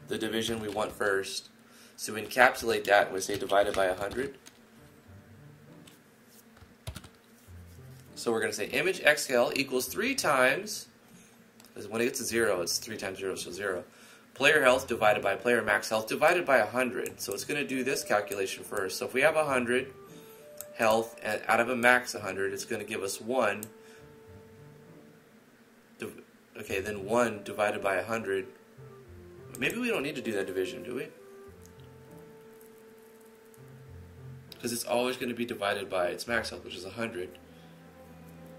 the division we want first. So we encapsulate that and we say divided by 100. So we're going to say image x scale equals 3 times, because when it gets to 0, it's 3 times 0, so 0. Player health divided by player max health divided by 100. So it's going to do this calculation first. So if we have 100 health and out of a max 100, it's going to give us 1. Okay, then 1 divided by 100. Maybe we don't need to do that division, do we? Because it's always going to be divided by its max health, which is 100,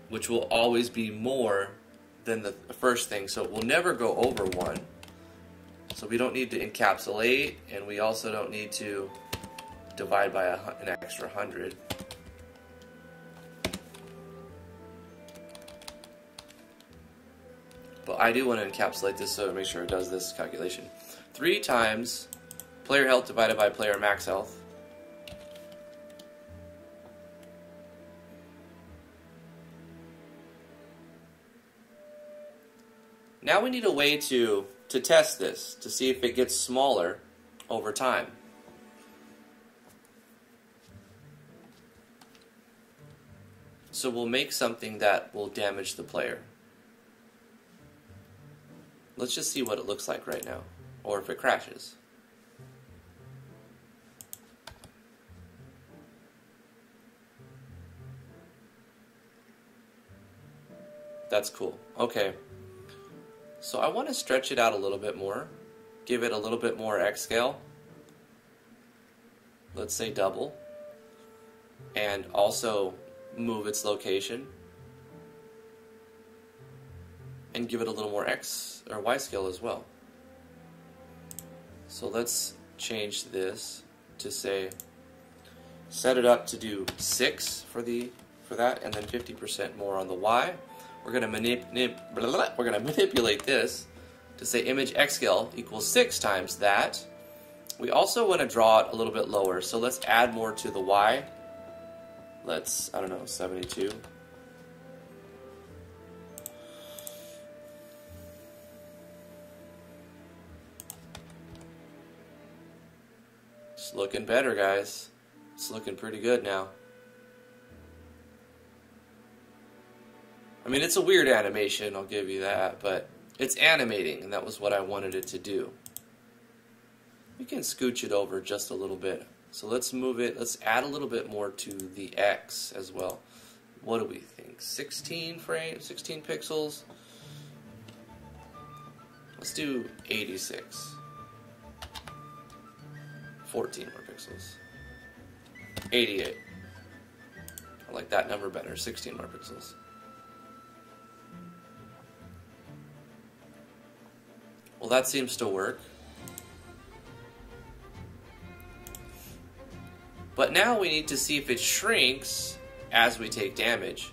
which will always be more than the first thing, so it will never go over 1. So we don't need to encapsulate, and we also don't need to divide by an extra 100. But I do want to encapsulate this so to make sure it does this calculation. 3 times player health divided by player max health. Now we need a way to test this, to see if it gets smaller over time. So we'll make something that will damage the player. Let's just see what it looks like right now, or if it crashes. That's cool. Okay. So I want to stretch it out a little bit more, give it a little bit more X scale, let's say double, and also move its location, and give it a little more X or Y scale as well. So let's change this to say, set it up to do 6 for that, and then 50% more on the Y. We're going to manipulate this to say image x scale equals 6 times that. We also want to draw it a little bit lower, so let's add more to the y. Let's, I don't know, 72. It's looking better, guys. It's looking pretty good now. mean, it's a weird animation, I'll give you that, but it's animating, and that was what I wanted it to do. We can scooch it over just a little bit. So let's move it, let's add a little bit more to the X as well. What do we think? 16 frames, 16 pixels? Let's do 86. 14 more pixels. 88. I like that number better, 16 more pixels. Well, that seems to work. But now we need to see if it shrinks as we take damage.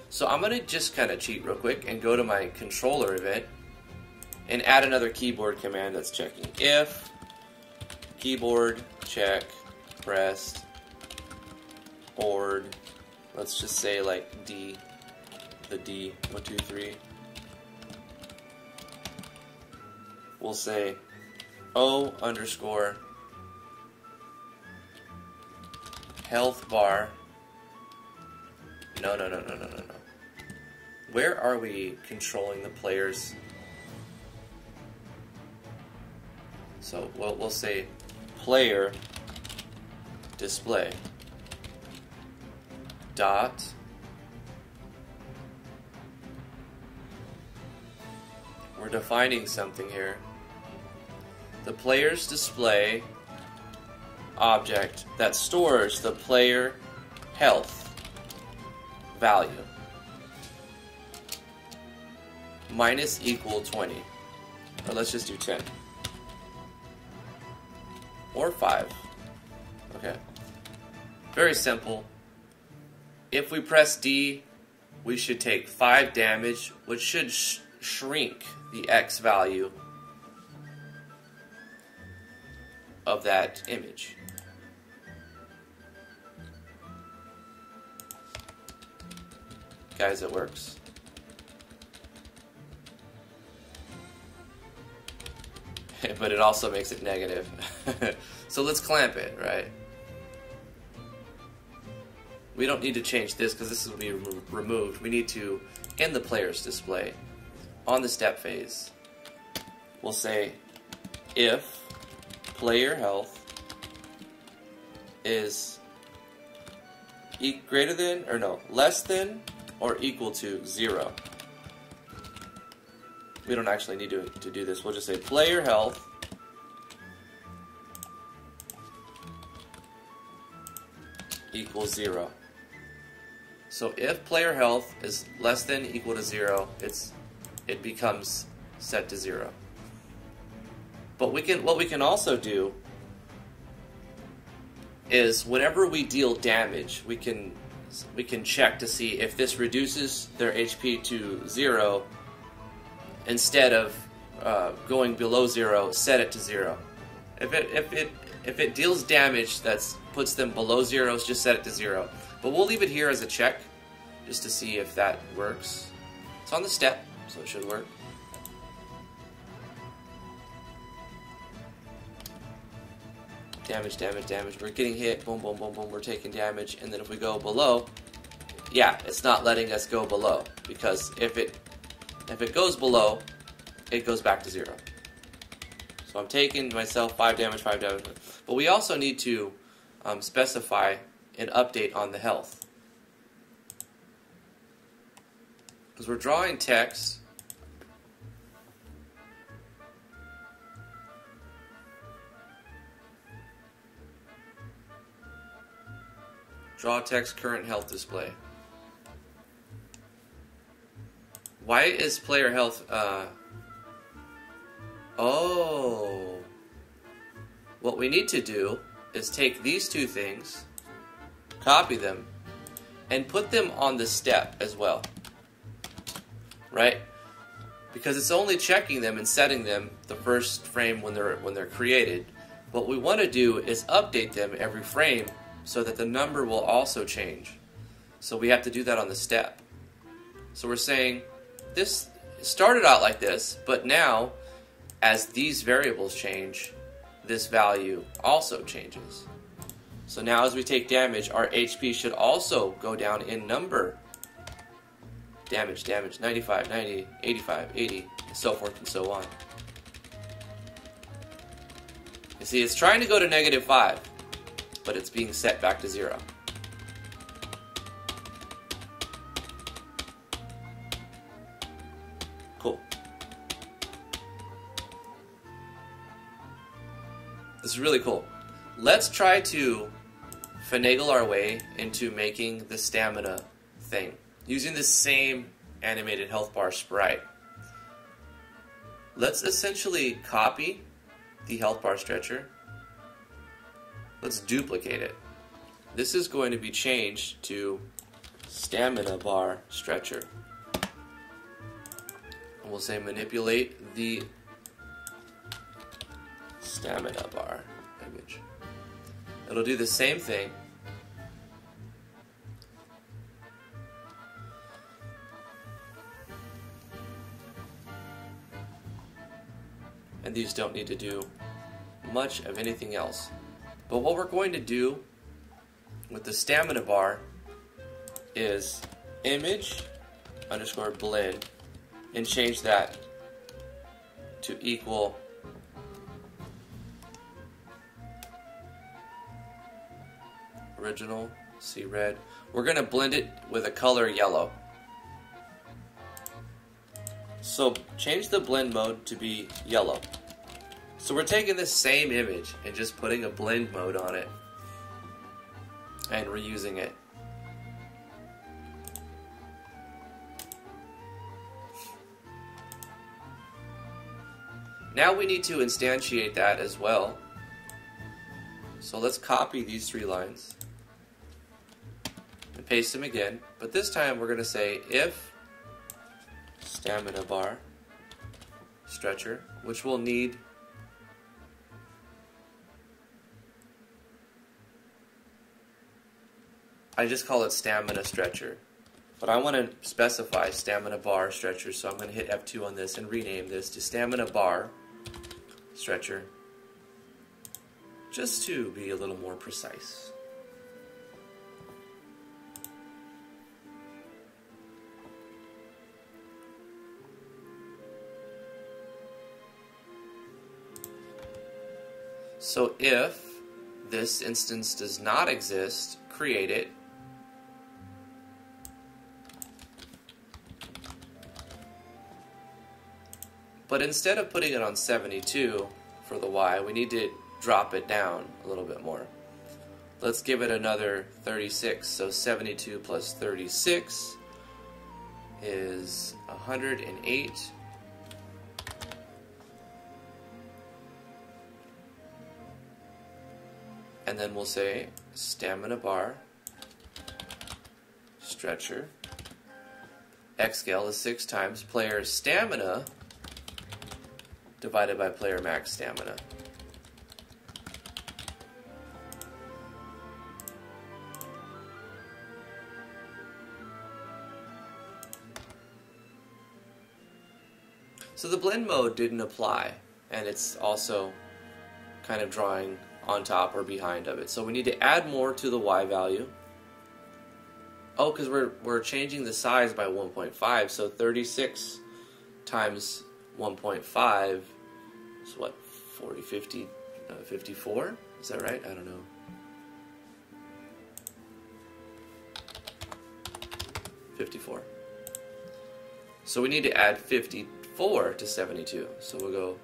So I'm going to just kind of cheat real quick and go to my controller event and add another keyboard command that's checking. If keyboard check pressed board, let's just say like D, the D, 1, 2, 3. We'll say O underscore health bar. No. Where are we controlling the players? So we'll say player display dot we're defining something here. The player's display object that stores the player health value minus equal 20, or let's just do 10 or 5. Okay, very simple. If we press D, we should take 5 damage, which should shrink the X value of that image. Guys, it works. But it also makes it negative. So let's clamp it, right? We don't need to change this because this will be removed. We need to, in the player's display, on the step phase, we'll say if player health is greater than, or no, less than or equal to 0. We don't actually need to do this. We'll just say player health equals 0. So if player health is less than equal to 0, it becomes set to 0. But what we can also do is whenever we deal damage, we can check to see if this reduces their HP to 0. Instead of going below 0, set it to 0. If it deals damage that puts them below 0, just set it to 0. But we'll leave it here as a check, just to see if that works. It's on the step, so it should work. Damage. We're getting hit. Boom, boom, boom, boom. We're taking damage. And then if we go below, yeah, it's not letting us go below, because if it goes below, it goes back to 0. So I'm taking myself 5 damage. But we also need to specify an update on the health, because we're drawing text. Draw text current health display. Why is player health, oh. What we need to do is take these two things, copy them, and put them on the step as well. Right? Because it's only checking them and setting them the first frame when they're created. What we want to do is update them every frame so that the number will also change. So we have to do that on the step. So we're saying this started out like this, but now as these variables change, this value also changes. So now as we take damage, our HP should also go down in number. damage, damage, 95, 90, 85, 80, and so forth and so on. You see, it's trying to go to -5, but it's being set back to 0. Cool. This is really cool. Let's try to finagle our way into making the stamina thing using the same animated health bar sprite. Let's essentially copy the health bar stretcher. Let's duplicate it. This is going to be changed to stamina bar stretcher. And we'll say manipulate the stamina bar image. It'll do the same thing. And these don't need to do much of anything else. But what we're going to do with the stamina bar is image underscore blend and change that to equal original, see red. We're going to blend it with a color yellow. So change the blend mode to be yellow. So we're taking this same image and just putting a blend mode on it and reusing it. Now we need to instantiate that as well. So let's copy these 3 lines and paste them again. But this time we're going to say if stamina bar stretcher, which will need I just call it stamina stretcher, but I want to specify stamina bar stretcher, so I'm going to hit F2 on this and rename this to stamina bar stretcher, just to be a little more precise. So if this instance does not exist, create it. But instead of putting it on 72 for the Y, we need to drop it down a little bit more. Let's give it another 36. So 72 plus 36 is 108. And then we'll say stamina bar stretcher. X scale is 6 times player stamina divided by player max stamina. So the blend mode didn't apply, and it's also kind of drawing on top or behind of it. So we need to add more to the Y value. Oh, because we're changing the size by 1.5, so 36 times 1.5 is what, 40, 50, 54? Is that right? I don't know. $54. So we need to add 54 to 72. So we'll go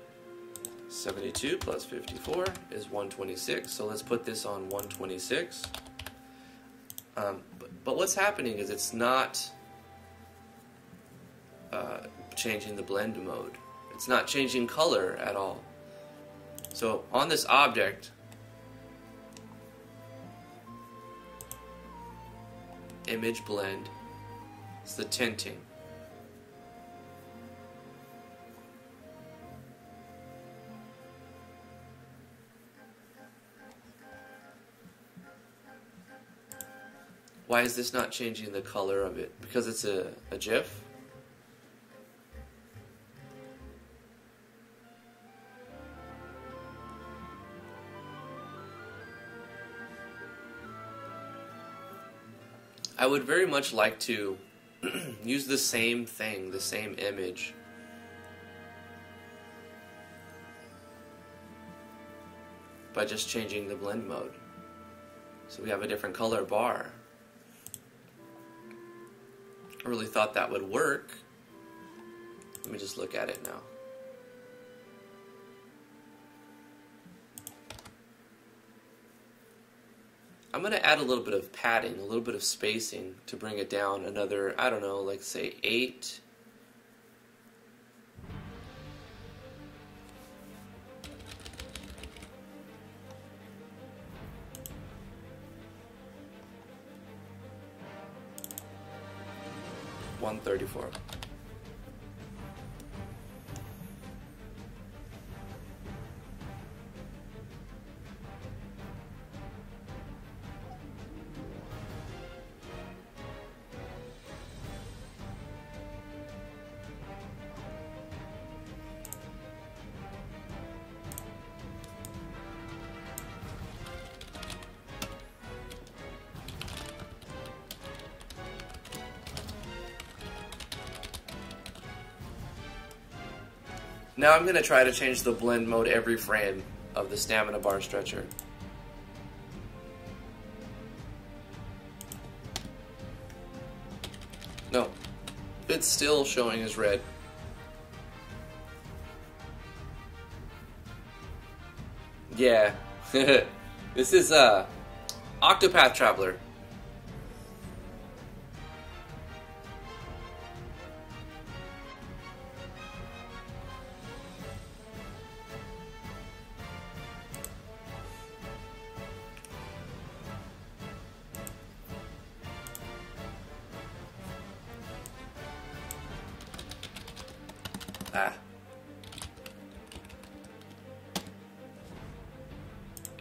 72 plus 54 is 126. So let's put this on 126. But what's happening is it's not changing the blend mode. It's not changing color at all. So on this object, image blend, it's the tinting. Why is this not changing the color of it? Because it's a GIF? I would very much like to use the same thing, the same image. By just changing the blend mode. So we have a different color bar. I really thought that would work. Let me just look at it now. I'm going to add a little bit of padding, a little bit of spacing to bring it down another, I don't know, like say 8. $134. Now I'm going to try to change the blend mode every frame of the stamina bar stretcher. No, it's still showing as red. Yeah, this is Octopath Traveler.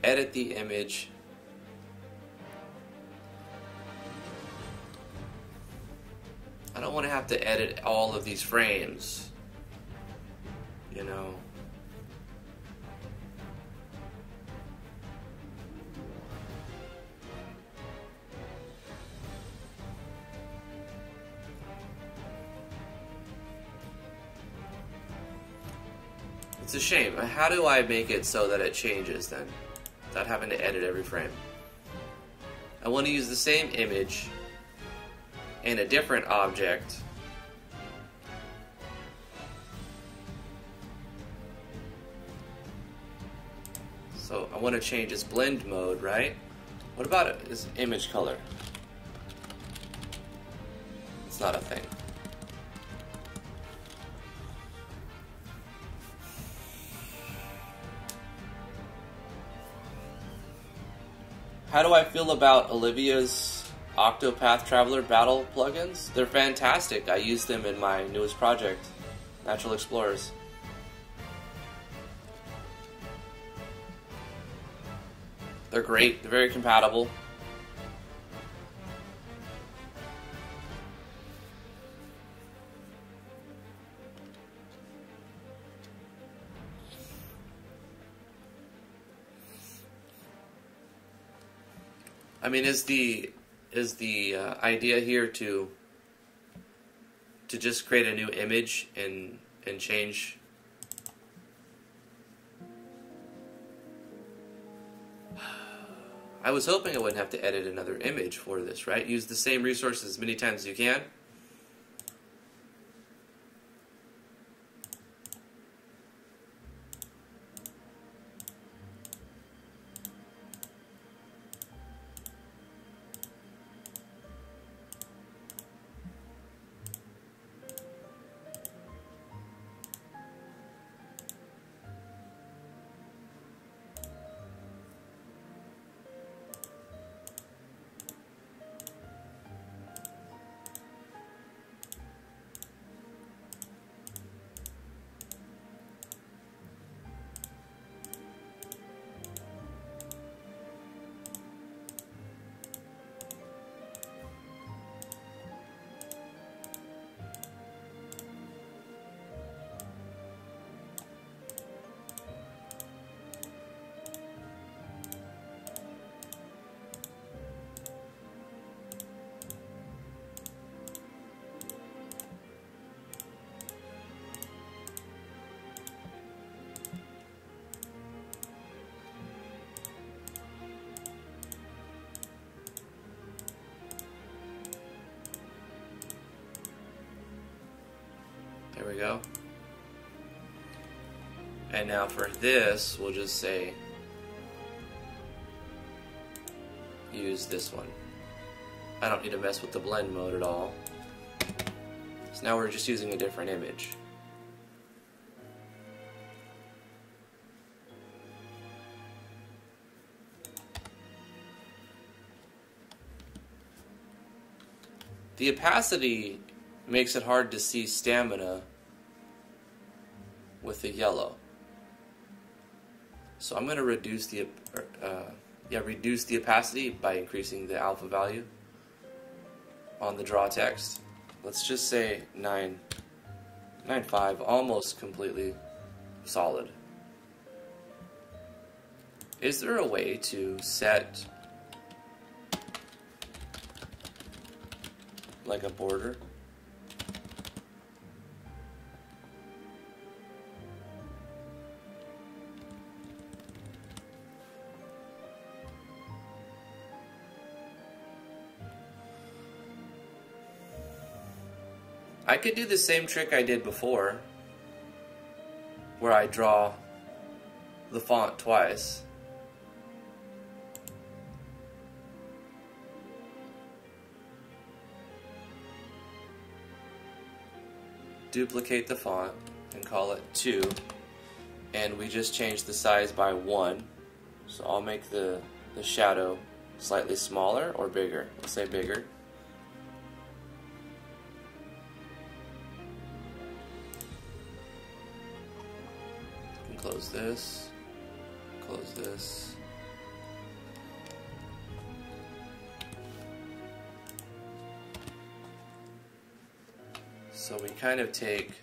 Edit the image. I don't want to have to edit all of these frames, you know. It's a shame. How do I make it so that it changes then? Without having to edit every frame. I want to use the same image and a different object. So I want to change its blend mode, right? What about its image color? It's not a thing. How do I feel about Olivia's Octopath Traveler battle plugins? They're fantastic. I use them in my newest project, Natural Explorers. They're great. They're very compatible. I mean, is the idea here to just create a new image and change? I was hoping I wouldn't have to edit another image for this, right? Use the same resources as many times as you can. we go. And now for this, we'll just say use this one. I don't need to mess with the blend mode at all. So now we're just using a different image. The opacity makes it hard to see stamina with the yellow. So I'm going to reduce the opacity by increasing the alpha value on the draw text. Let's just say 9.5, almost completely solid. Is there a way to set like a border? I could do the same trick I did before, where I draw the font twice. Duplicate the font and call it 2, and we just change the size by 1. So I'll make the shadow slightly smaller or bigger. Let's say bigger. Close this, close this. So we kind of take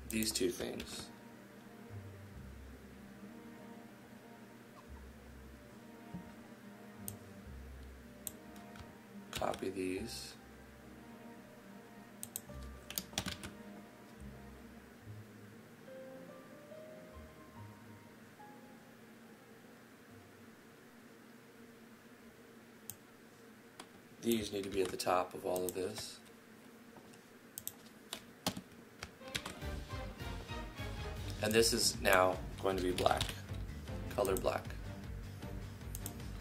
these two things. Copy these. These need to be at the top of all of this. And this is now going to be black, color black.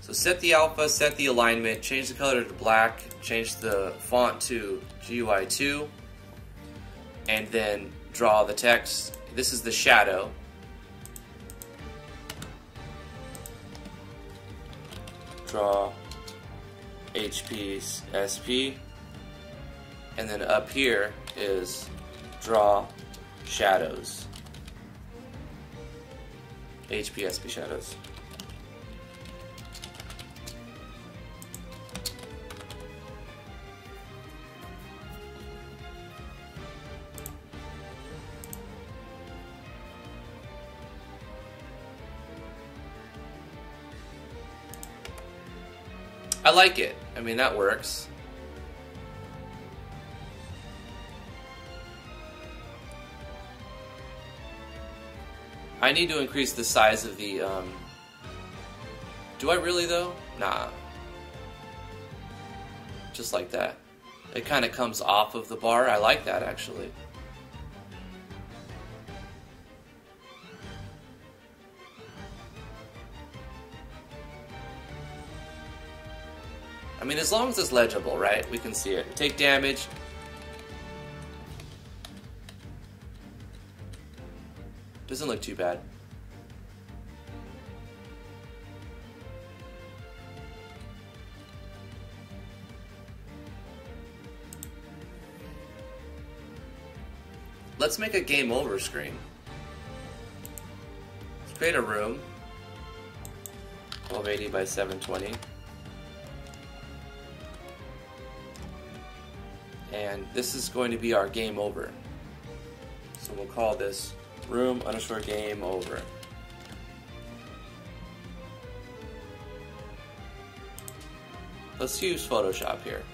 So set the alpha, set the alignment, change the color to black, change the font to GUI2, and then draw the text. This is the shadow. Draw HPSP, and then up here is draw shadows, HPSP shadows. I like it. I mean, that works. I need to increase the size of the, do I really though? Nah. Just like that. It kind of comes off of the bar. I like that actually. I mean, as long as it's legible, right? We can see it. Take damage. Doesn't look too bad. Let's make a game over screen. Let's create a room. 1280 by 720. And this is going to be our game over. So we'll call this room_game over. Let's use Photoshop here.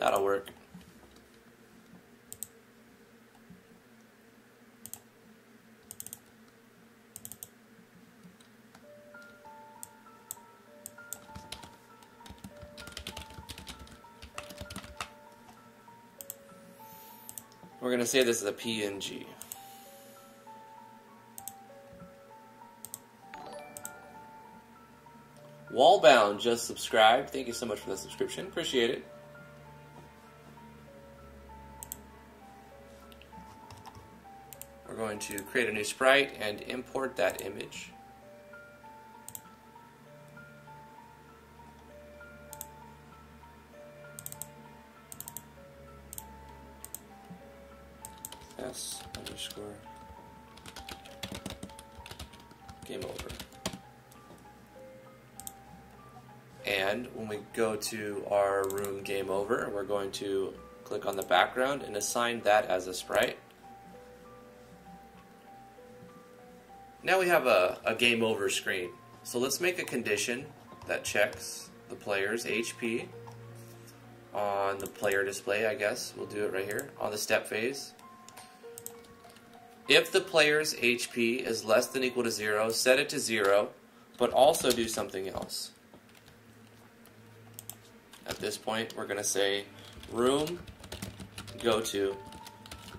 That'll work. We're going to say this is a PNG. Wallbound just subscribed. Thank you so much for the subscription. Appreciate it. We're going to create a new sprite and import that image. S underscore game over. And when we go to our room game over, we're going to click on the background and assign that as a sprite. Now we have a game over screen. So let's make a condition that checks the player's HP on the player display, I guess. We'll do it right here on the step phase. If the player's HP is less than or equal to 0, set it to 0, but also do something else. At this point, we're going to say room, go to,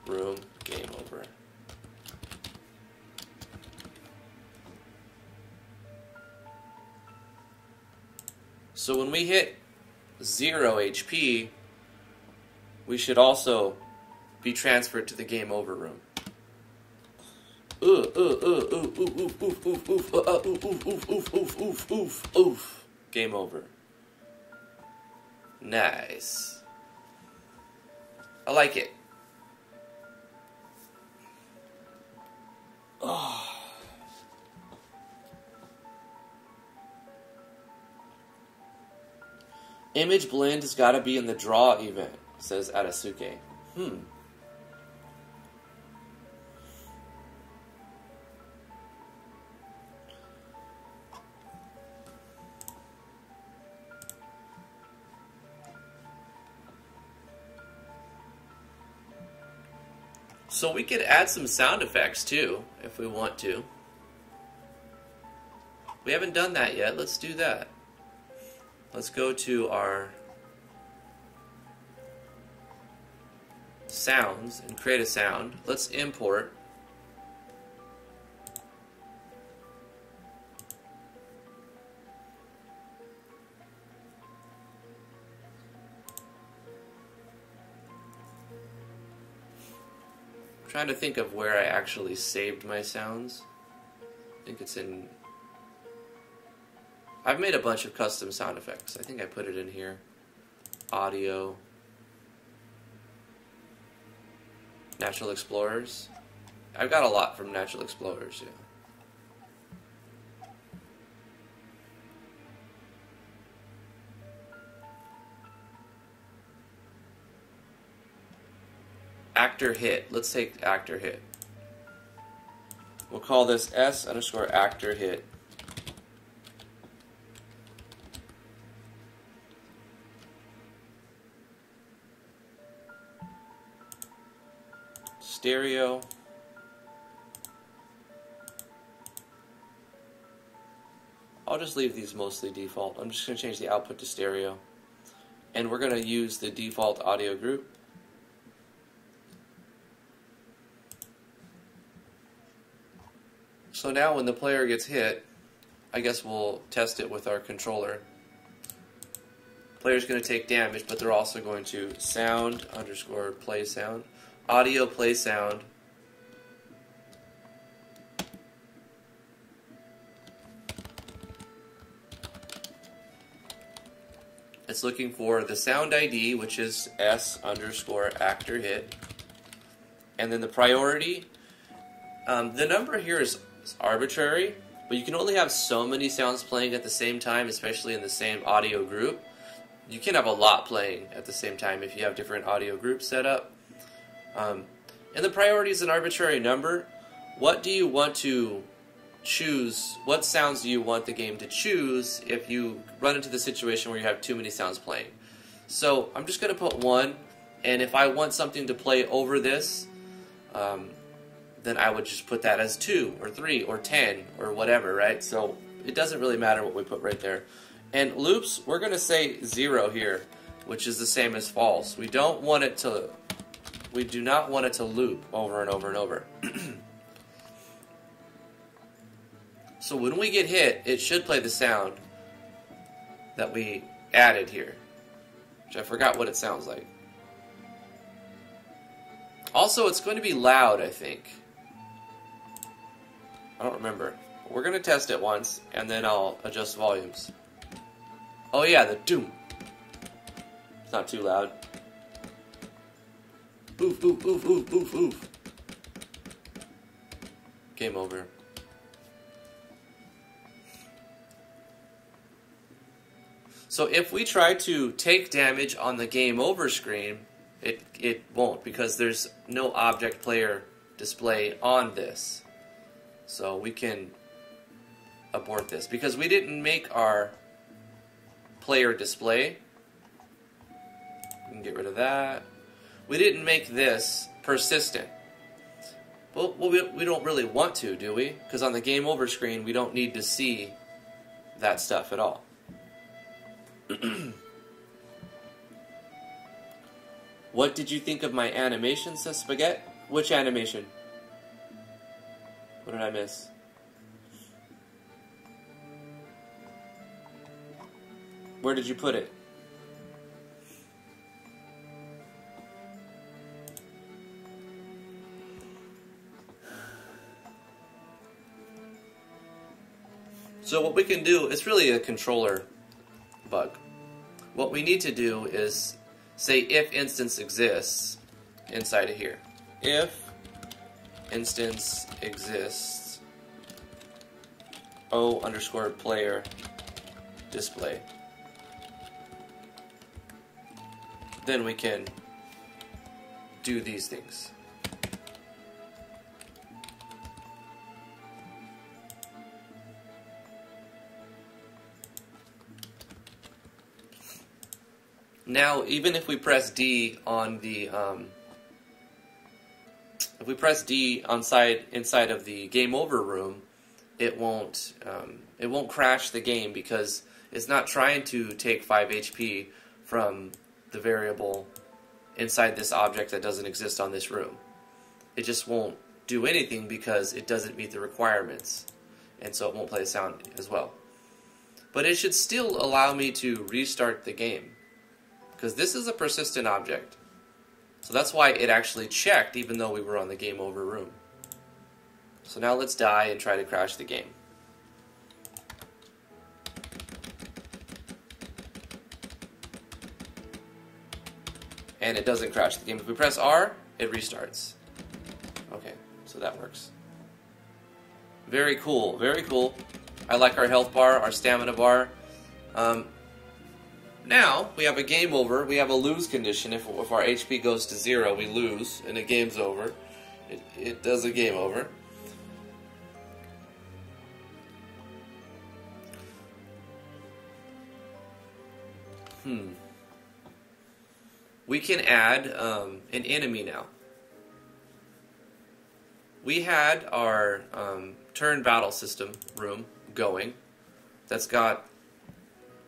room, game over. So when we hit 0 HP, we should also be transferred to the game over room. Game over. Nice. I like it. Oh. Image blend has got to be in the draw event, says Adasuke. So we could add some sound effects too, if we want to. We haven't done that yet. Let's do that. Let's go to our sounds and create a sound. Let's import. I'm trying to think of where I actually saved my sounds. I think it's in... I've made a bunch of custom sound effects. I think I put it in here. Audio. Natural Explorers. I've got a lot from Natural Explorers, yeah. Actor hit. Let's take actor hit. We'll call this S underscore actor hit. Stereo. I'll just leave these mostly default. I'm just going to change the output to stereo. And we're going to use the default audio group. So now when the player gets hit, I guess we'll test it with our controller. Player's going to take damage, but they're also going to sound underscore play sound. Audio play sound. It's looking for the sound ID, which is S underscore actor hit. And then the priority. The number here is arbitrary, but you can only have so many sounds playing at the same time, especially in the same audio group. You can have a lot playing at the same time if you have different audio groups set up. And the priority is an arbitrary number. What do you want to choose? What sounds do you want the game to choose if you run into the situation where you have too many sounds playing? So I'm just going to put 1, and if I want something to play over this, then I would just put that as 2 or 3 or 10 or whatever, right? So it doesn't really matter what we put right there. And loops, we're going to say 0 here, which is the same as false. We do not want it to loop over and over and over. So when we get hit, it should play the sound that we added here, which I forgot what it sounds like. Also, it's going to be loud, I think. I don't remember. We're going to test it once, and then I'll adjust volumes. Oh yeah, the doom. It's not too loud. Oof, oof, oof, oof, oof, oof. Game over. So if we try to take damage on the game over screen, it won't, because there's no object player display on this. So we can abort this because we didn't make our player display. We can get rid of that. We didn't make this persistent. Well, we don't really want to, do we? Because on the game over screen, we don't need to see that stuff at all. What did you think of my animation, says Spaghetti? Which animation? What did I miss? Where did you put it? So what we can do, it's really a controller bug. What we need to do is say if instance exists inside of here. If instance exists O_player display. Then we can do these things. Now, even if we press D on the if we press D inside of the game over room, it won't crash the game because it's not trying to take 5 HP from the variable inside this object that doesn't exist on this room. It just won't do anything because it doesn't meet the requirements, and so it won't play the sound as well. But it should still allow me to restart the game, because this is a persistent object. So that's why it actually checked even though we were on the game over room. So now let's die and try to crash the game. And it doesn't crash the game. If we press R, it restarts. Okay, so that works. Very cool, very cool. I like our health bar, our stamina bar. Now, we have a game over. We have a lose condition. If our HP goes to 0, we lose, and the game's over. It does a game over. We can add an enemy now. We had our turn battle system room going. That's got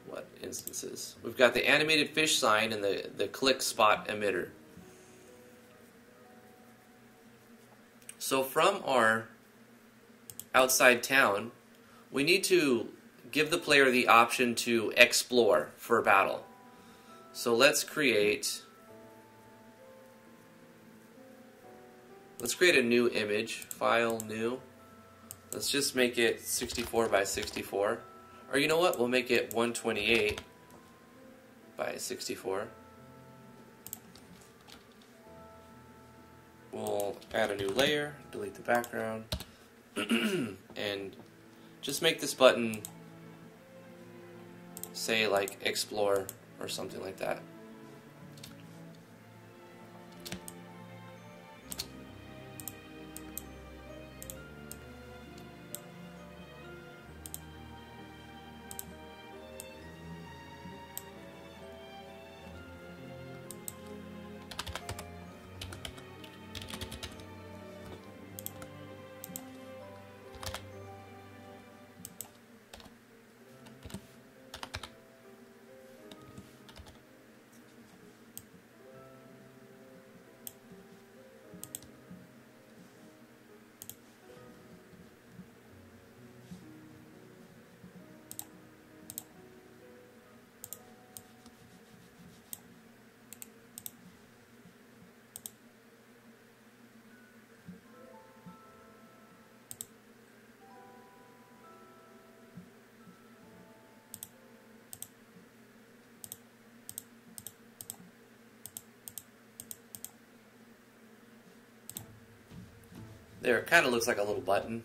what instances? We've got the animated fish sign and the click spot emitter. So from our outside town, we need to give the player the option to explore for battle. So let's create a new image, file, new. Let's just make it 64 by 64. Or you know what, we'll make it 128 by 64. We'll add a new layer, delete the background, and just make this button say like explore or something like that. There, it kind of looks like a little button.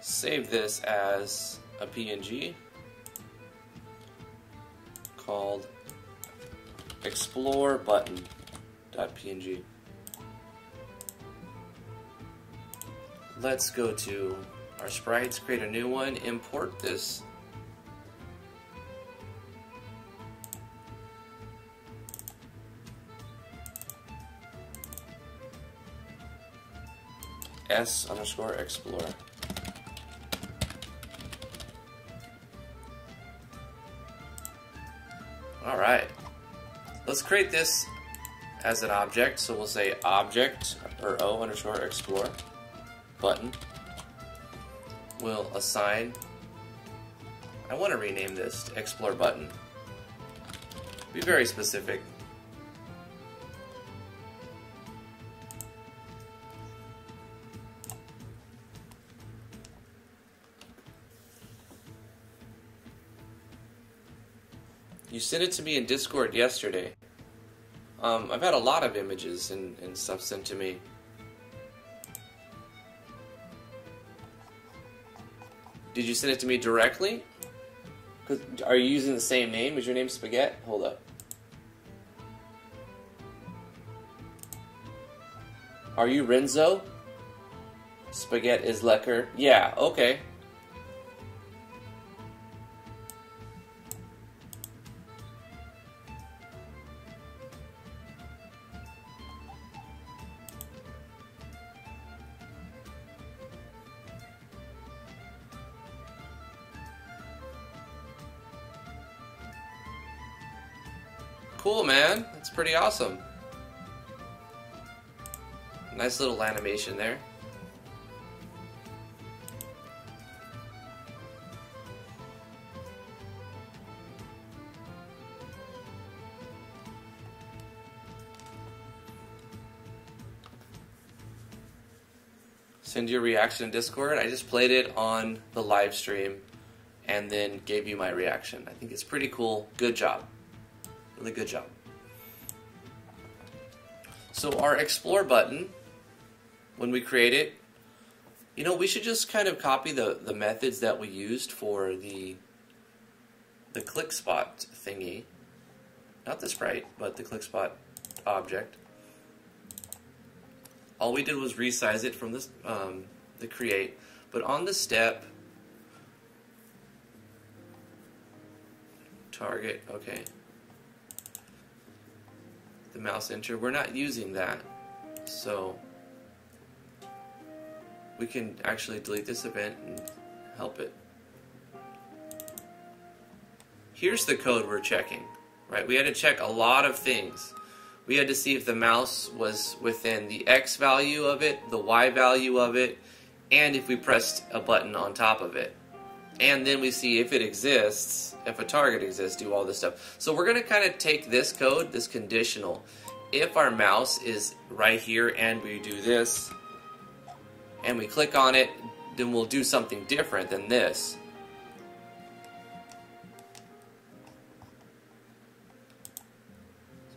Save this as a PNG called explore button.png. Let's go to our sprites, create a new one, import this. S_explore. Alright, let's create this as an object. So we'll say object or O_explore button. We'll assign, I want to rename this to explore button. Be very specific. You sent it to me in Discord yesterday. I've had a lot of images and stuff sent to me. Did you send it to me directly? Are you using the same name? Is your name Spaghetti? Hold up. Are you Renzo? Spaghetti is lekker. Yeah, okay. Cool, man. That's pretty awesome. Nice little animation there. Send your reaction in Discord. I just played it on the live stream and then gave you my reaction. I think it's pretty cool. Good job. Really good job. So our explore button, when we create it, you know, we should just kind of copy the methods that we used for the click spot thingy. Not the sprite, but the click spot object. All we did was resize it from this, the create, but on the step, target, okay. The mouse enter, we're not using that, so we can actually delete this event and help it. Here's the code we're checking, right? We had to check a lot of things. We had to see if the mouse was within the X value of it, the Y value of it, and if we pressed a button on top of it. And then we see if it exists, if a target exists, do all this stuff. So we're going to kind of take this code, this conditional. If our mouse is right here and we do this, and we click on it, then we'll do something different than this.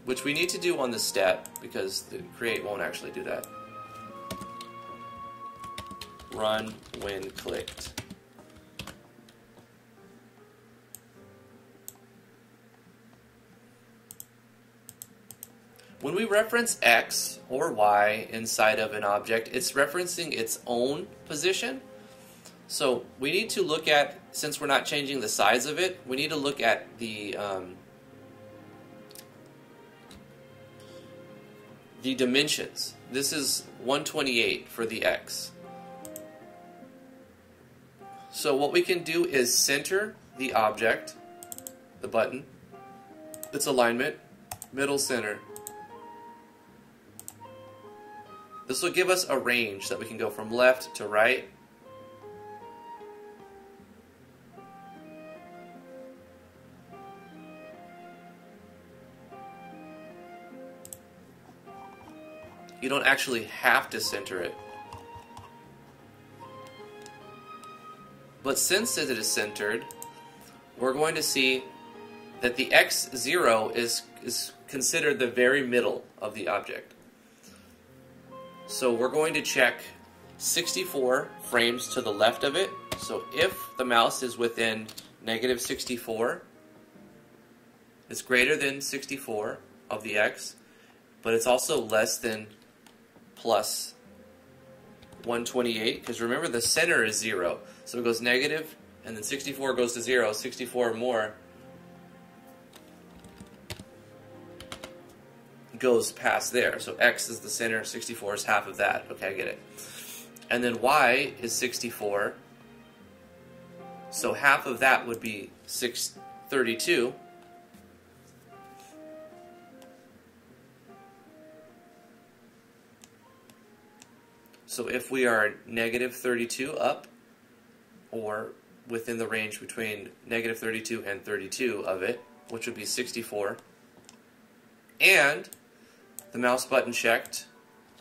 Which we need to do on the step, because the create won't actually do that. Run when clicked. When we reference X or Y inside of an object, it's referencing its own position. So we need to look at, since we're not changing the size of it, we need to look at the dimensions. This is 128 for the X. So what we can do is center the object, the button, its alignment, middle center. This will give us a range that we can go from left to right. You don't actually have to center it. But since it is centered, we're going to see that the x0 is considered the very middle of the object. So we're going to check 64 frames to the left of it. So if the mouse is within -64, it's greater than 64 of the x, but it's also less than plus 128, because remember the center is 0. So it goes negative, and then 64 goes to 0, 64 or more goes past there. So x is the center, 64 is half of that. Okay, I get it. And then y is 64. So half of that would be 632. So if we are -32 up, or within the range between -32 and 32 of it, which would be 64, and the mouse button checked,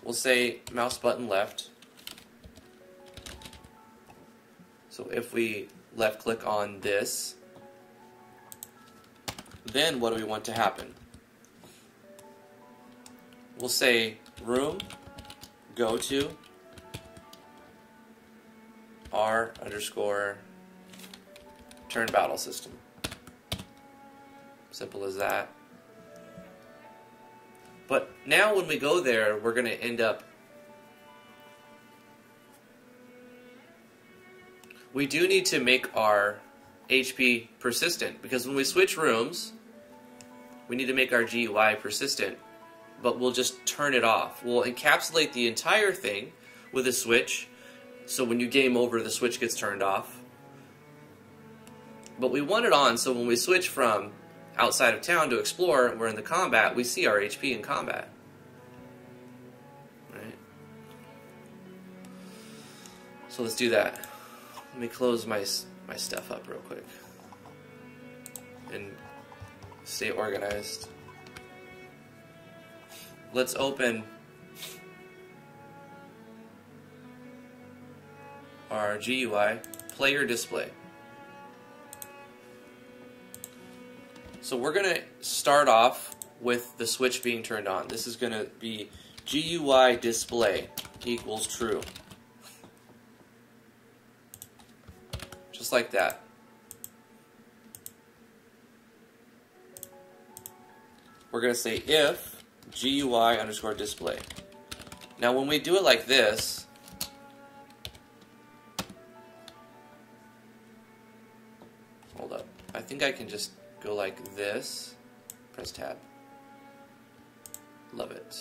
we'll say mouse button left. So if we left click on this, then what do we want to happen? We'll say room, go to r_turn battle system. Simple as that. But now when we go there, we're going to end up... We do need to make our HP persistent, because when we switch rooms, we need to make our GUI persistent, but we'll just turn it off. We'll encapsulate the entire thing with a switch, so when you game over, the switch gets turned off. But we want it on, so when we switch from outside of town to explore, we're in the combat, we see our HP in combat. Right? So let's do that. Let me close my stuff up real quick and stay organized. Let's open our GUI player display. So we're going to start off with the switch being turned on. This is going to be GUI display equals true. Just like that. We're going to say if GUI_display. Now when we do it like this, hold up, I think I can just go like this, press tab. Love it.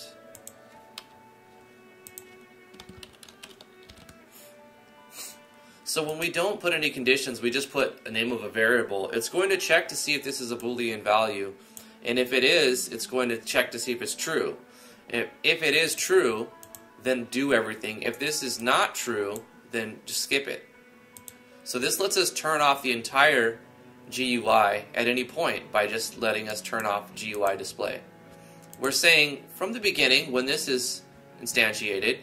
So when we don't put any conditions, we just put a name of a variable, it's going to check to see if this is a Boolean value. And if it is, it's going to check to see if it's true. If it is true, then do everything. If this is not true, then just skip it. So this lets us turn off the entire GUI at any point by just letting us turn off GUI display. We're saying from the beginning, when this is instantiated,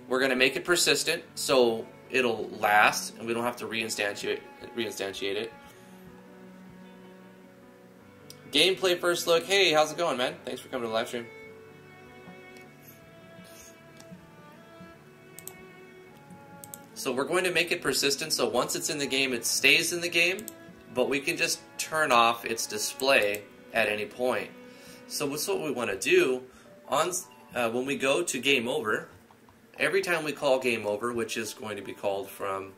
we're going to make it persistent so it'll last and we don't have to reinstantiate it. Gameplay first look. Hey, how's it going, man? Thanks for coming to the live stream. So we're going to make it persistent so once it's in the game, it stays in the game, but we can just turn off its display at any point. So what's what we want to do on when we go to game over, every time we call game over, which is going to be called from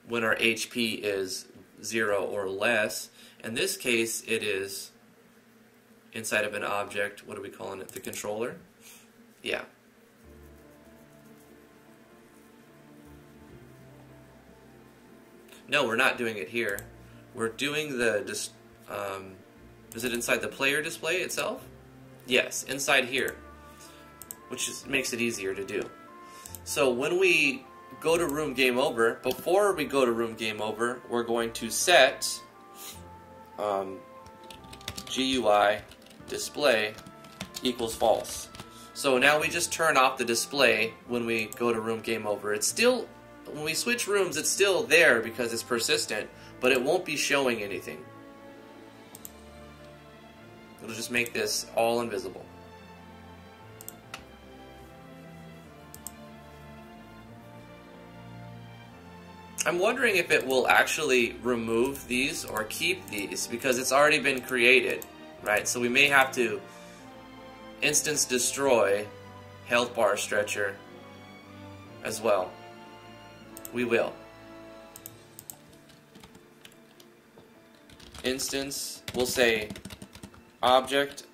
when our HP is 0 or less, in this case it is inside of an object. What are we calling it? The controller? Yeah. No, we're not doing it here. We're doing the, is it inside the player display itself? Yes, inside here, which makes it easier to do. So when we go to room game over, before we go to room game over, we're going to set GUI display equals false. So now we just turn off the display when we go to room game over. It's still, when we switch rooms, it's still there because it's persistent, but it won't be showing anything. It'll just make this all invisible. I'm wondering if it will actually remove these or keep these because it's already been created, right? So we may have to instance destroy health bar stretcher as well. We will. Instance, we'll say object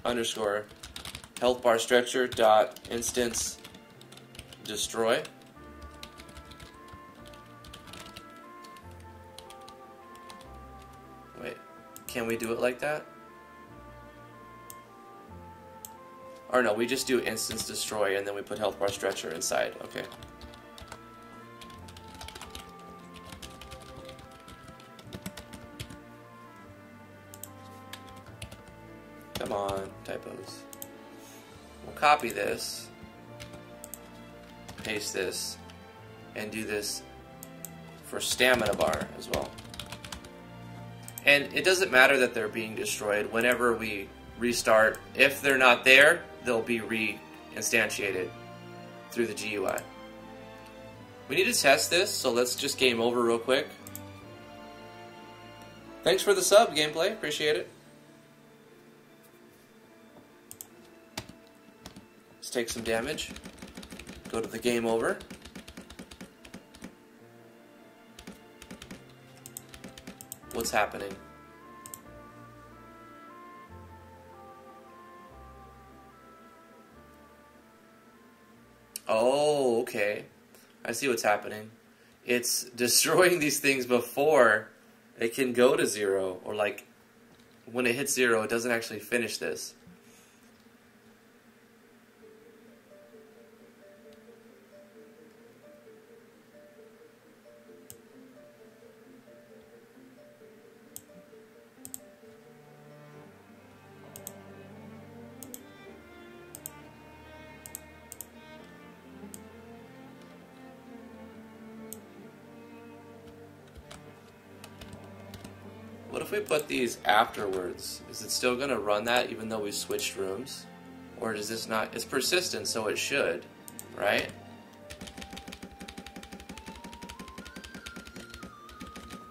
underscore health bar stretcher dot instance destroy. Wait, can we do it like that? Or no, we just do instance destroy and then we put health bar stretcher inside. Okay. Come on, typos. We'll copy this, paste this, and do this for stamina bar as well. And it doesn't matter that they're being destroyed. Whenever we restart, if they're not there, they'll be re-instantiated through the GUI. We need to test this, so let's just game over real quick. Thanks for the sub, Gameplay. Appreciate it. Let's take some damage. Go to the game over. What's happening? Oh, okay. I see what's happening. It's destroying these things before it can go to 0, or like when it hits 0, it doesn't actually finish this. What if we put these afterwards? Is it still going to run that even though we switched rooms? Or does this not? It's persistent, so it should, right?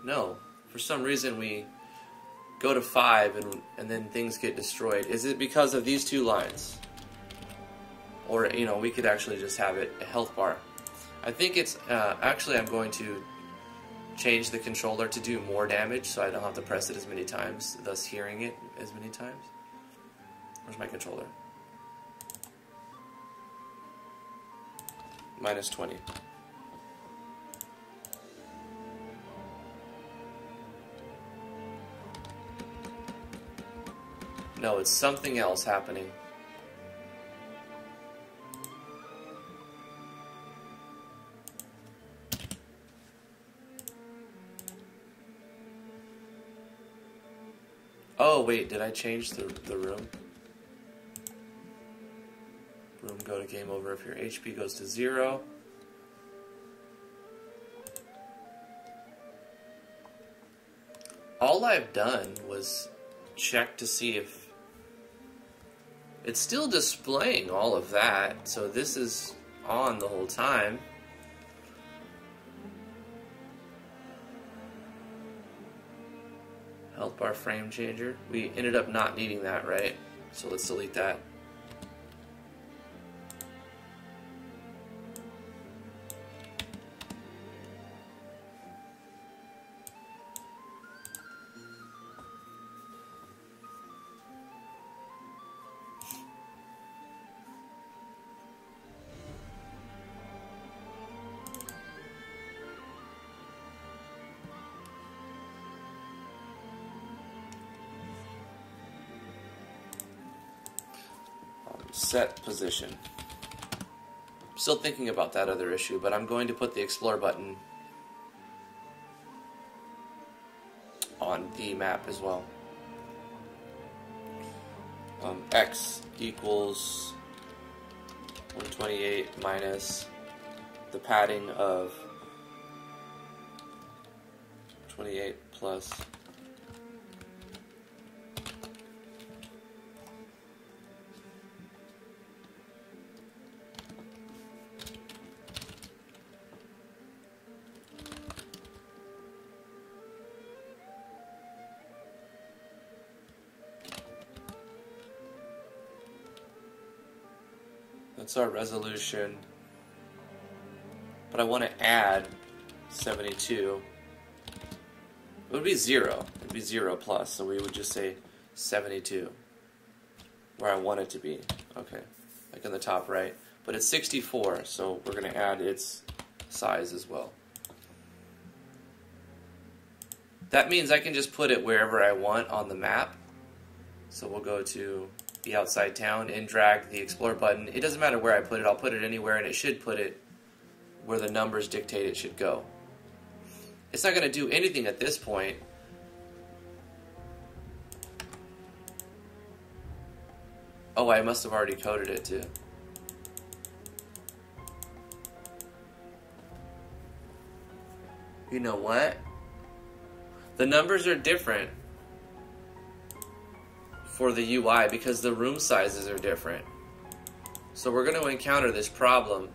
No. For some reason we go to 5 and then things get destroyed. Is it because of these two lines? Or, you know, we could actually just have it a health bar. I think it's, actually I'm going to change the controller to do more damage so I don't have to press it as many times, thus hearing it as many times. Where's my controller? Minus 20. No, it's something else happening. Oh, wait, did I change the room? Room, go to game over if your HP goes to 0. All I've done was check to see if it's still displaying all of that, so this is on the whole time. Health bar frame changer. We ended up not needing that, right? So let's delete that. Set position. Still thinking about that other issue, but I'm going to put the explore button on the map as well. X equals 128 minus the padding of 28 plus That's our resolution. But I want to add 72. It would be 0. It would be 0 plus, so we would just say 72. Where I want it to be. Okay, like in the top right. But it's 64, so we're going to add its size as well. That means I can just put it wherever I want on the map. So we'll go to the outside town and drag the explore button. It doesn't matter where I put it, I'll put it anywhere, and it should put it where the numbers dictate it should go. It's not going to do anything at this point. Oh, I must have already coded it too. You know what? The numbers are different for the UI because the room sizes are different. So we're going to encounter this problem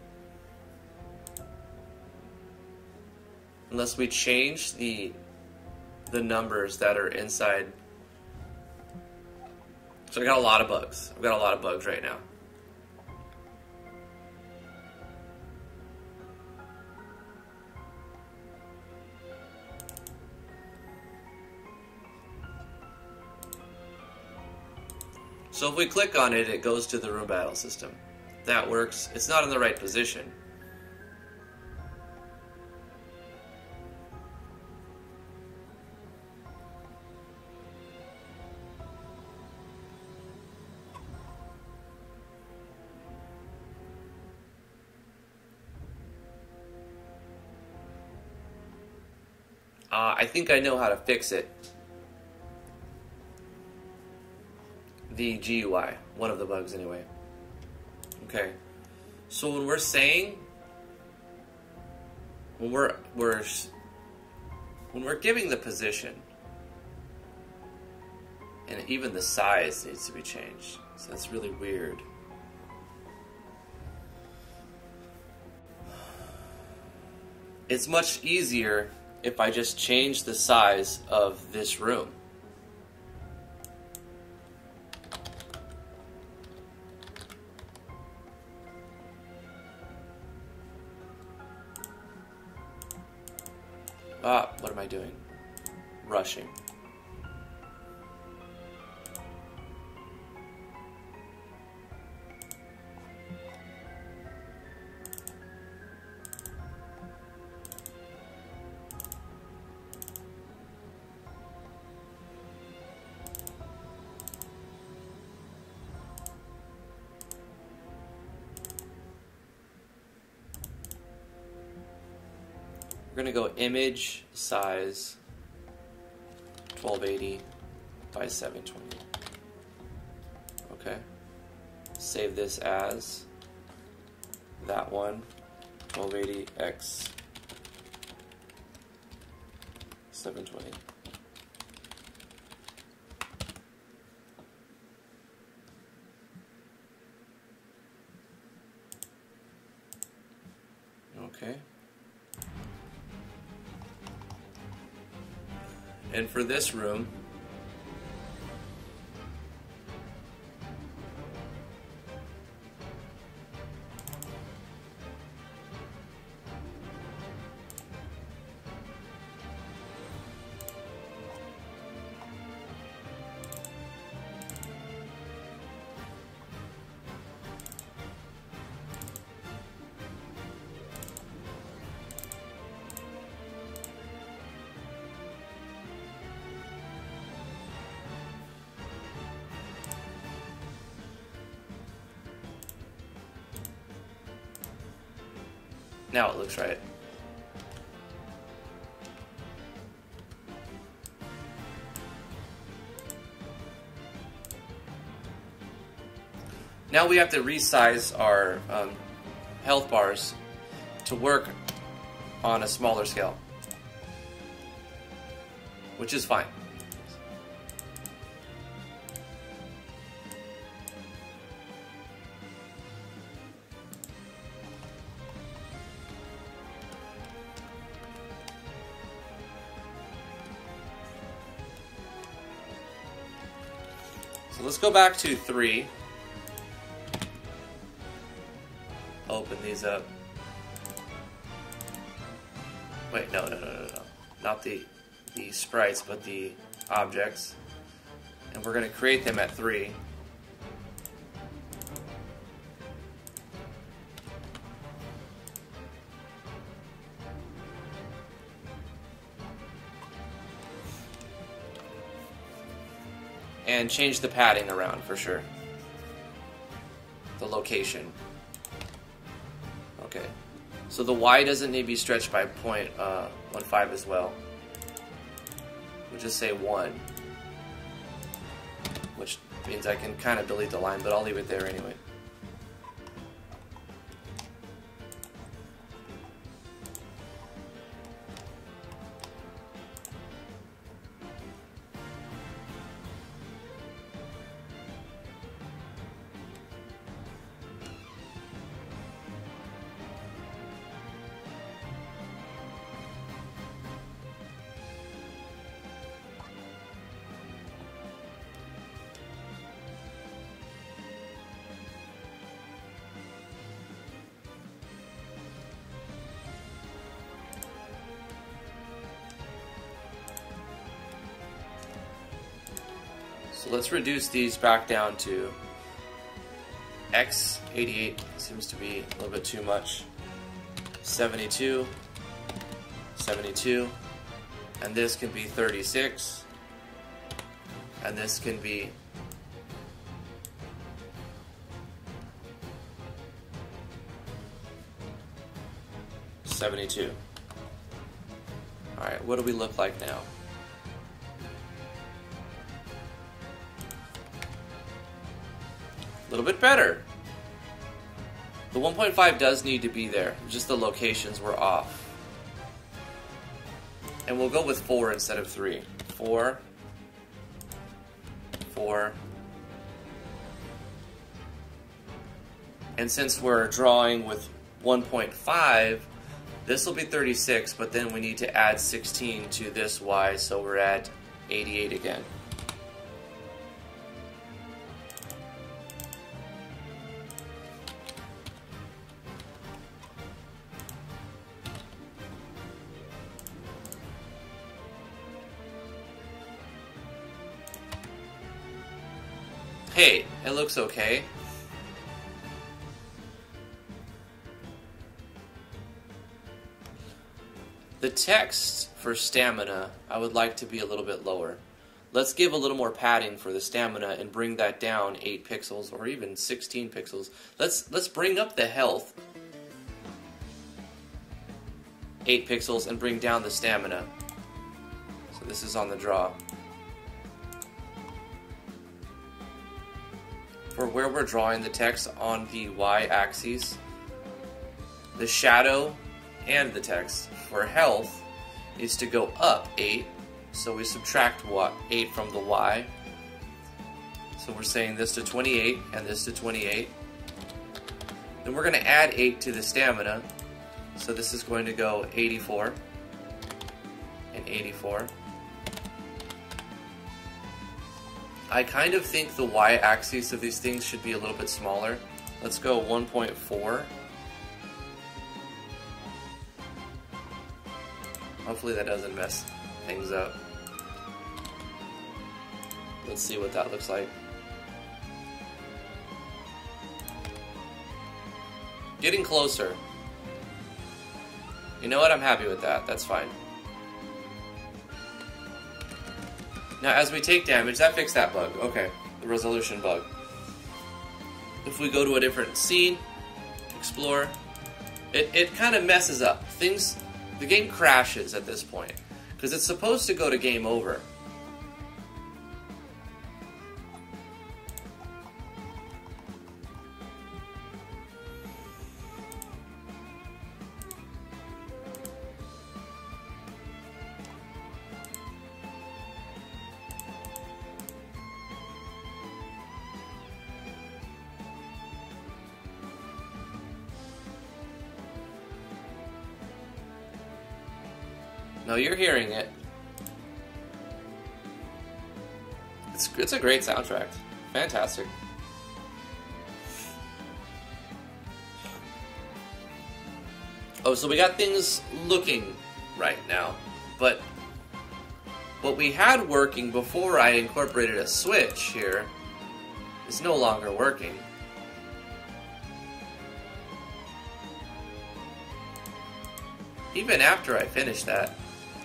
unless we change the numbers that are inside. So I got a lot of bugs. I've got a lot of bugs right now. So if we click on it, it goes to the room battle system. That works. It's not in the right position. I think I know how to fix it. The GUI, one of the bugs anyway. Okay, so when we're saying, when we're giving the position, and even the size needs to be changed. So that's really weird. It's much easier if I just change the size of this room. What am I doing? Rushing. We're going to go image size 1280 by 720. Okay. Save this as that one, 1280 x 720. Okay. And for this room, now it looks right. Now we have to resize our health bars to work on a smaller scale, which is fine. So let's go back to 3. these up. Wait, no. Not the sprites, but the objects. And we're going to create them at 3. And change the padding around for sure. The location. Okay. So the Y doesn't need to be stretched by 0.15 as well. We'll just say 1. Which means I can kind of delete the line, but I'll leave it there anyway. So let's reduce these back down to X. 88 seems to be a little bit too much. 72, 72, and this can be 36, and this can be 72. Alright, what do we look like now? A little bit better. The 1.5 does need to be there, just the locations were off. And we'll go with 4 instead of 3. 4, 4. And since we're drawing with 1.5, this will be 36, but then we need to add 16 to this Y, so we're at 88 again. Hey, it looks okay. The text for stamina, I would like to be a little bit lower. Let's give a little more padding for the stamina and bring that down 8 pixels or even 16 pixels. Let's bring up the health 8 pixels and bring down the stamina. So this is on the draw. For where we're drawing the text on the Y-axis, the shadow and the text for health needs to go up 8, so we subtract 8 from the Y. So we're saying this to 28 and this to 28. Then we're going to add 8 to the stamina, so this is going to go 84 and 84. I kind of think the Y-axis of these things should be a little bit smaller. Let's go 1.4. Hopefully that doesn't mess things up. Let's see what that looks like. Getting closer. You know what? I'm happy with that. That's fine. Now, as we take damage, that fixed that bug. Okay, the resolution bug. If we go to a different scene, explore, it kind of messes up. The game crashes at this point, because it's supposed to go to game over. No, you're hearing it. It's a great soundtrack. Fantastic. Oh, so we got things looking right now, but what we had working before I incorporated a switch here is no longer working. Even after I finish that,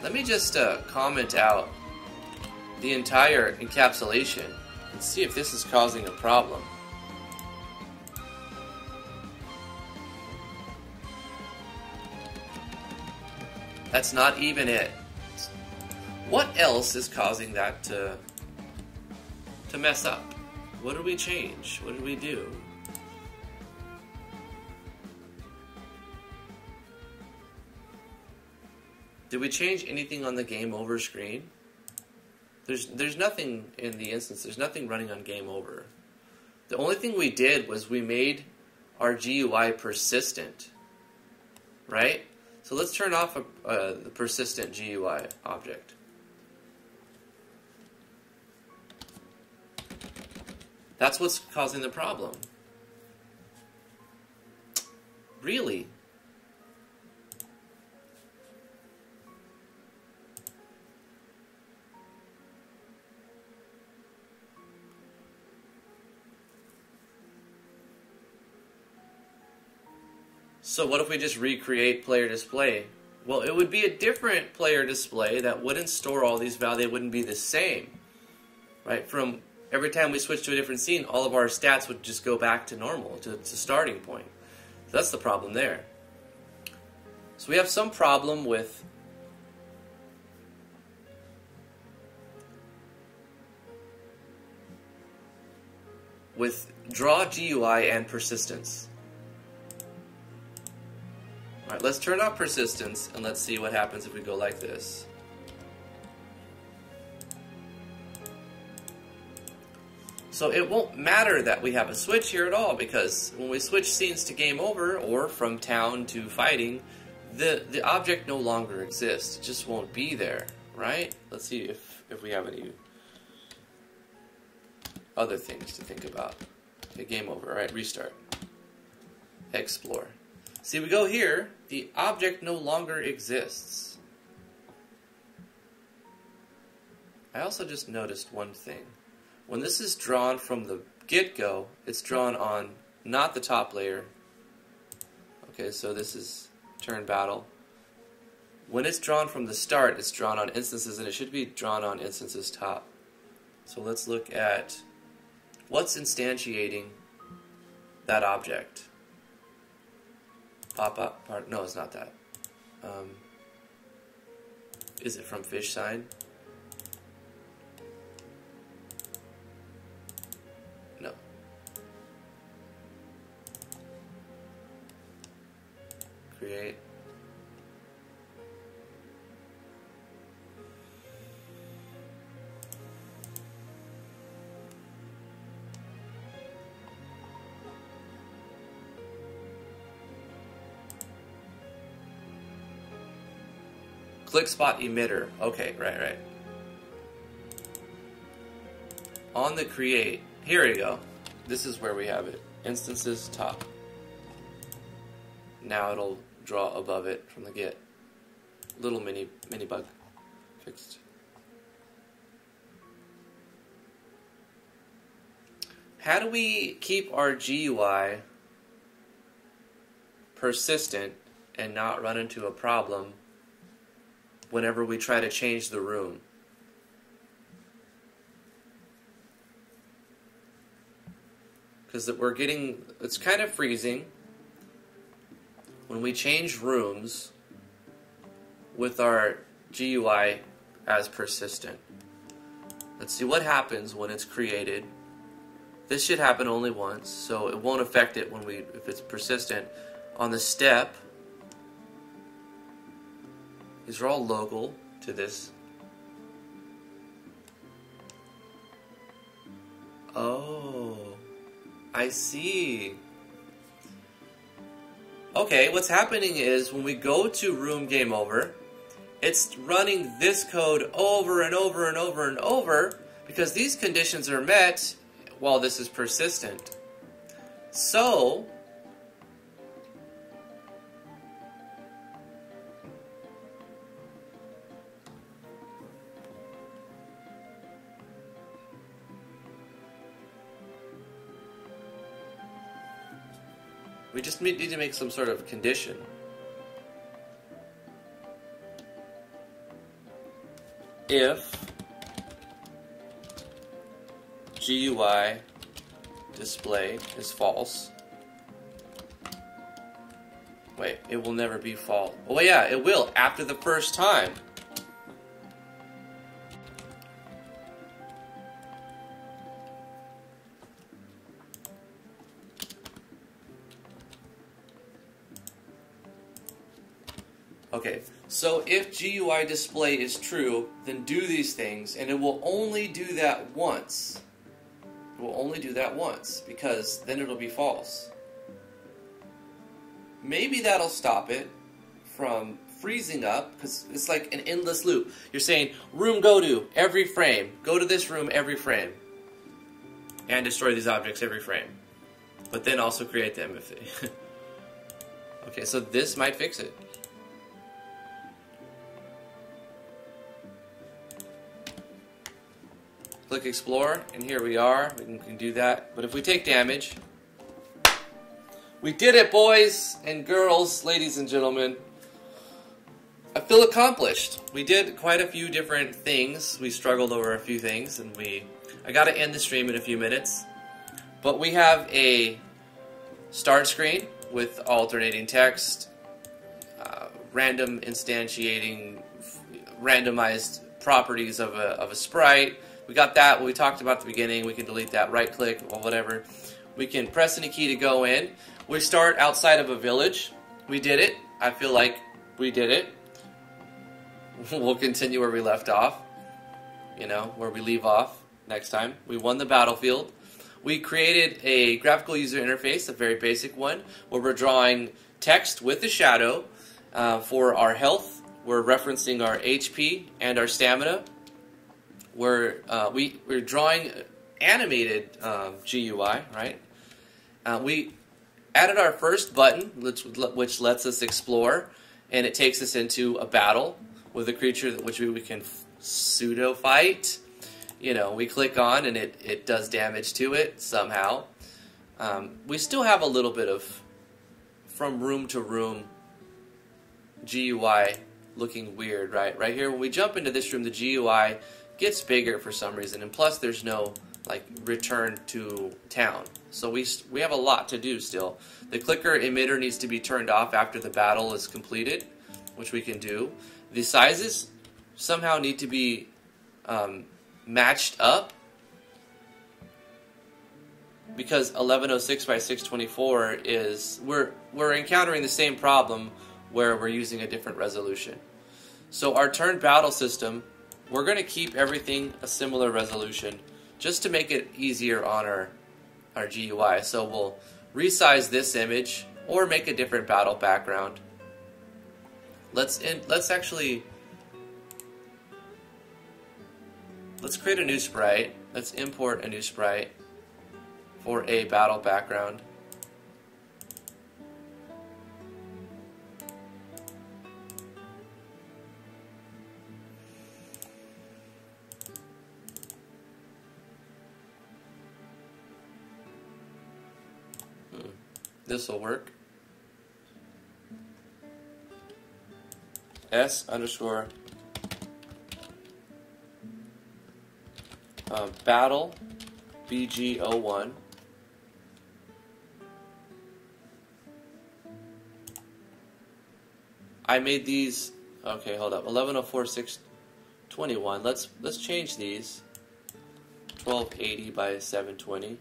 let me just comment out the entire encapsulation and see if this is causing a problem. That's not even it. What else is causing that to mess up? What did we change? What did we do? Did we change anything on the game over screen? There's nothing in the instance. There's nothing running on game over. The only thing we did was we made our GUI persistent, right? So let's turn off the persistent GUI object. That's what's causing the problem. Really? So what if we just recreate player display? Well, it would be a different player display that wouldn't store all these values. They wouldn't be the same, right? From every time we switch to a different scene, all of our stats would just go back to normal, to starting point. So that's the problem there. So we have some problem with draw GUI and persistence. Alright, let's turn off persistence and let's see what happens if we go like this. So it won't matter that we have a switch here at all, because when we switch scenes to game over or from town to fighting, the object no longer exists. It just won't be there, right? Let's see if we have any other things to think about. Okay, game over, alright, restart. Explore. See, we go here, the object no longer exists. I also just noticed one thing. When this is drawn from the get-go, it's drawn on not the top layer. Okay, so this is turn battle. When it's drawn from the start, it's drawn on instances, and it should be drawn on instances top. So let's look at what's instantiating that object. Pop-up part? No, it's not that. Is it from fish sign? No. Create. Click spot emitter. Okay, right. On the create, here we go. This is where we have it. Instances top. Now it'll draw above it from the get. Little mini bug fixed. How do we keep our GUI persistent and not run into a problem whenever we try to change the room? Because it's kind of freezing when we change rooms with our GUI as persistent. Let's see what happens when it's created. This should happen only once, so it won't affect it if it's persistent. On the step, these are all local to this. Oh, I see. Okay, what's happening is when we go to room game over, it's running this code over and over and over and over because these conditions are met while this is persistent. So We just need to make some sort of condition. If GUI display is false. Wait, it will never be false. Oh yeah, it will after the first time. Okay, so if GUI display is true, then do these things, and it will only do that once. It will only do that once, because then it'll be false. Maybe that'll stop it from freezing up, because it's like an endless loop. You're saying, room go to, every frame. Go to this room every frame. And destroy these objects every frame. But then also create them if they... Okay, so this might fix it. Click explore, and here we are. We can do that. But if we take damage, we did it, boys and girls, ladies and gentlemen. I feel accomplished. We did quite a few different things. We struggled over a few things, and I got to end the stream in a few minutes. But we have a start screen with alternating text, random instantiating, randomized properties of a sprite. We got that, what we talked about at the beginning. We can delete that, right click, or whatever. We can press any key to go in. We start outside of a village. We did it. I feel like we did it. We'll continue where we left off. You know, where we leave off next time. We won the battlefield. We created a graphical user interface, a very basic one, where we're drawing text with the shadow for our health. We're referencing our HP and our stamina. We're drawing animated GUI, right? We added our first button, which lets us explore, and it takes us into a battle with a creature which we can pseudo fight. You know, we click on and it does damage to it somehow. We still have a little bit of from room to room GUI looking weird, right? Right here, when we jump into this room, the GUI gets bigger for some reason, and plus there's no like return to town. So we have a lot to do still. The clicker emitter needs to be turned off after the battle is completed, which we can do. The sizes somehow need to be matched up, because 1106 by 624 is we're encountering the same problem where we're using a different resolution. So our turn battle system, we're going to keep everything a similar resolution just to make it easier on our GUI. So we'll resize this image or make a different battle background. Let's create a new sprite. Let's import a new sprite for a battle background. This will work. S underscore battle BG01. I made these. Okay, hold up. 1104.621. Let's change these. 1280 by 720.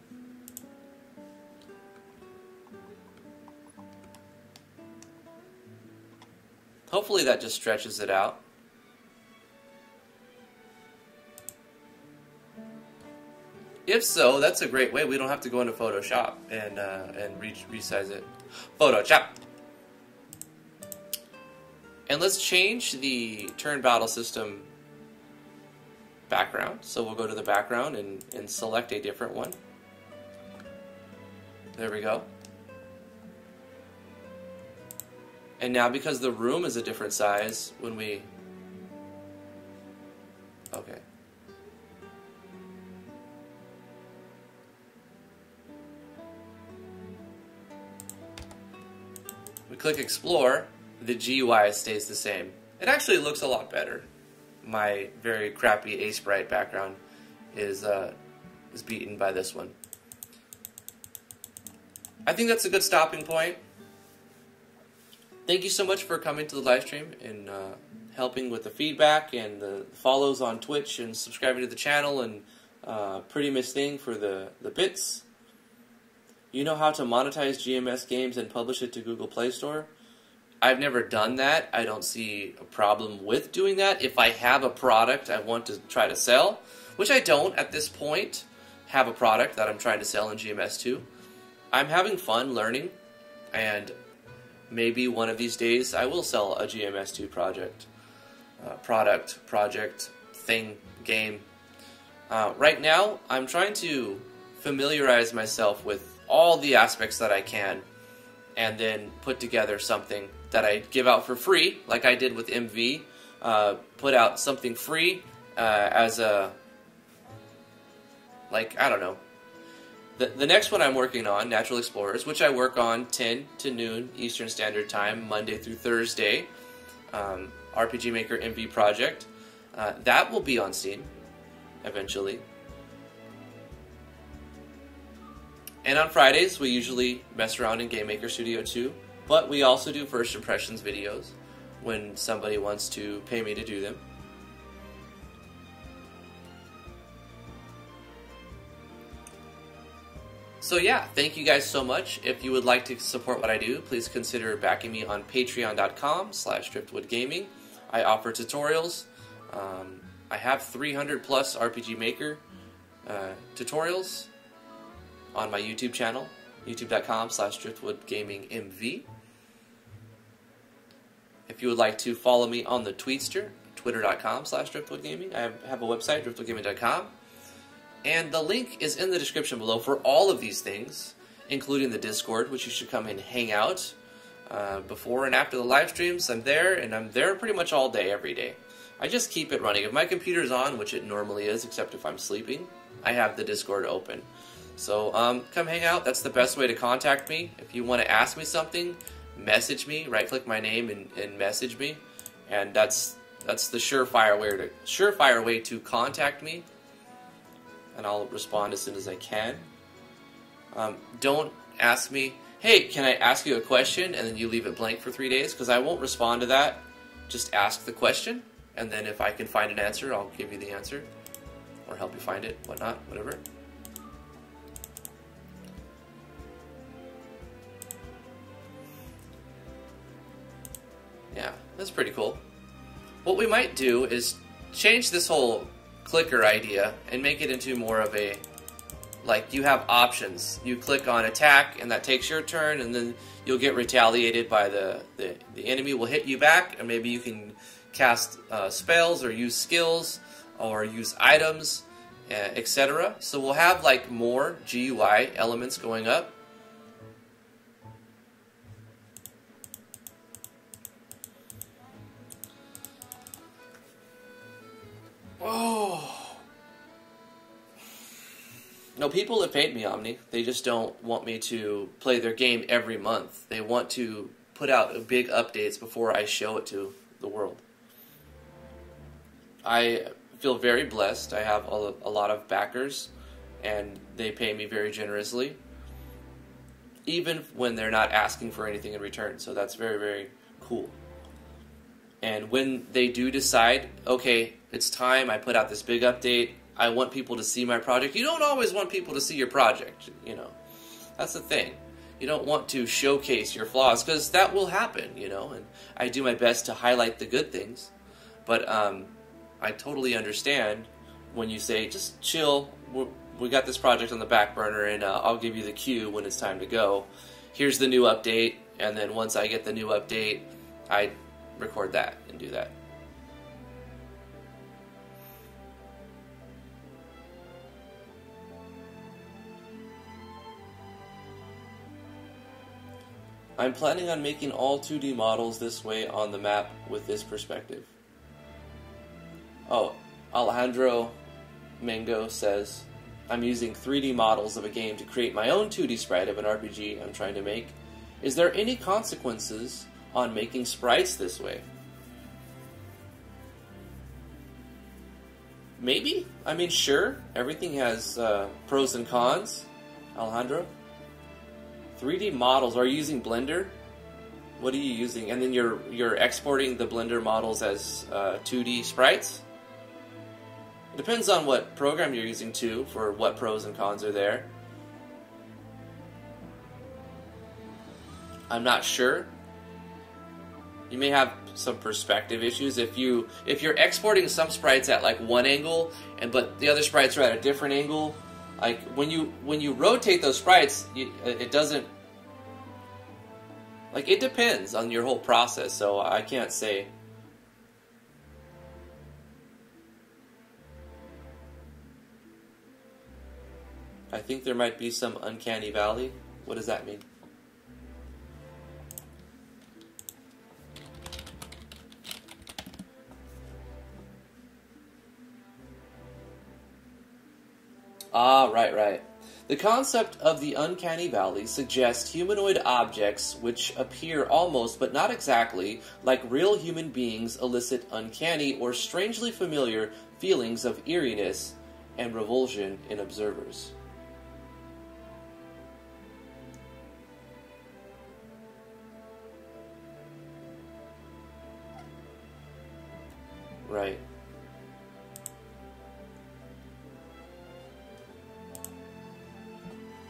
Hopefully that just stretches it out. If so, that's a great way. We don't have to go into Photoshop and resize it. Photoshop. And let's change the turn battle system background. So we'll go to the background and select a different one. There we go. And now, because the room is a different size, when we... Okay. we click Explore, the GUI stays the same. It actually looks a lot better. My very crappy Sprite background is beaten by this one. I think that's a good stopping point. Thank you so much for coming to the live stream and helping with the feedback and the follows on Twitch and subscribing to the channel, and Pretty Miss Thing for the bits. You know how to monetize GMS games and publish it to Google Play Store? I've never done that. I don't see a problem with doing that. If I have a product I want to try to sell, which I don't at this point have a product that I'm trying to sell in GMS2, I'm having fun learning, and maybe one of these days I will sell a GMS2 project, thing, game. Right now, I'm trying to familiarize myself with all the aspects that I can, and then put together something that I give out for free, like I did with MV. Put out something free as a, like, I don't know. The next one I'm working on, Natural Explorers, which I work on 10 to noon Eastern Standard Time, Monday through Thursday, RPG Maker MV project. That will be on Steam eventually. And on Fridays, we usually mess around in GameMaker Studio too, but we also do first impressions videos when somebody wants to pay me to do them. So yeah, thank you guys so much. If you would like to support what I do, please consider backing me on patreon.com/driftwoodgaming. I offer tutorials. I have 300 plus RPG Maker tutorials on my YouTube channel, youtube.com/driftwoodgamingmv. If you would like to follow me on the Tweetster, twitter.com/driftwoodgaming. I have a website, driftwoodgaming.com. And the link is in the description below for all of these things, including the Discord, which you should come and hang out before and after the live streams. I'm there, and I'm there pretty much all day, every day. I just keep it running. If my computer's on, which it normally is, except if I'm sleeping, I have the Discord open. So come hang out. That's the best way to contact me. If you want to ask me something, message me. Right-click my name and message me, and that's the surefire way to contact me. And I'll respond as soon as I can. Don't ask me, hey, can I ask you a question? And then you leave it blank for 3 days, because I won't respond to that. Just ask the question, and then if I can find an answer, I'll give you the answer, or help you find it, whatnot, whatever. Yeah, that's pretty cool. What we might do is change this whole clicker idea and make it into more of a, like, you have options. You click on attack and that takes your turn, and then you'll get retaliated by the enemy will hit you back, and maybe you can cast spells or use skills or use items, etc. So we'll have like more GUI elements going up. Oh. No, people have paid me, Omni. They just don't want me to play their game every month. They want to put out big updates before I show it to the world. I feel very blessed. I have a lot of backers, and they pay me very generously, even when they're not asking for anything in return. So that's very, very cool. And when they do decide, okay, it's time, I put out this big update, I want people to see my project. You don't always want people to see your project, you know. That's the thing. You don't want to showcase your flaws, because that will happen, you know. And I do my best to highlight the good things. But I totally understand when you say, just chill, we got this project on the back burner, and I'll give you the cue when it's time to go. Here's the new update, and then once I get the new update, I record that and do that. I'm planning on making all 2D models this way on the map with this perspective. Oh, Alejandro Mango says, I'm using 3D models of a game to create my own 2D sprite of an RPG I'm trying to make. Is there any consequences on making sprites this way? Maybe. I mean, sure. Everything has pros and cons. Alejandro? 3D models. Are you using Blender? What are you using? And then you're exporting the Blender models as 2D sprites? It depends on what program you're using too, for what pros and cons are there. I'm not sure. You may have some perspective issues if you're exporting some sprites at like one angle, but the other sprites are at a different angle. Like when you rotate those sprites, it doesn't. Like it depends on your whole process, so I can't say. I think there might be some uncanny valley. What does that mean? Ah, right. The concept of the uncanny valley suggests humanoid objects which appear almost, but not exactly, like real human beings elicit uncanny or strangely familiar feelings of eeriness and revulsion in observers. Right.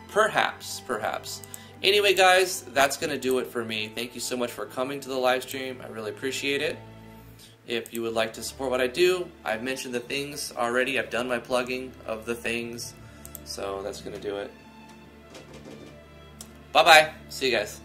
Perhaps. Anyway, guys, that's going to do it for me. Thank you so much for coming to the live stream. I really appreciate it. If you would like to support what I do, I've mentioned the things already. I've done my plugging of the things. So that's going to do it. Bye-bye. See you guys.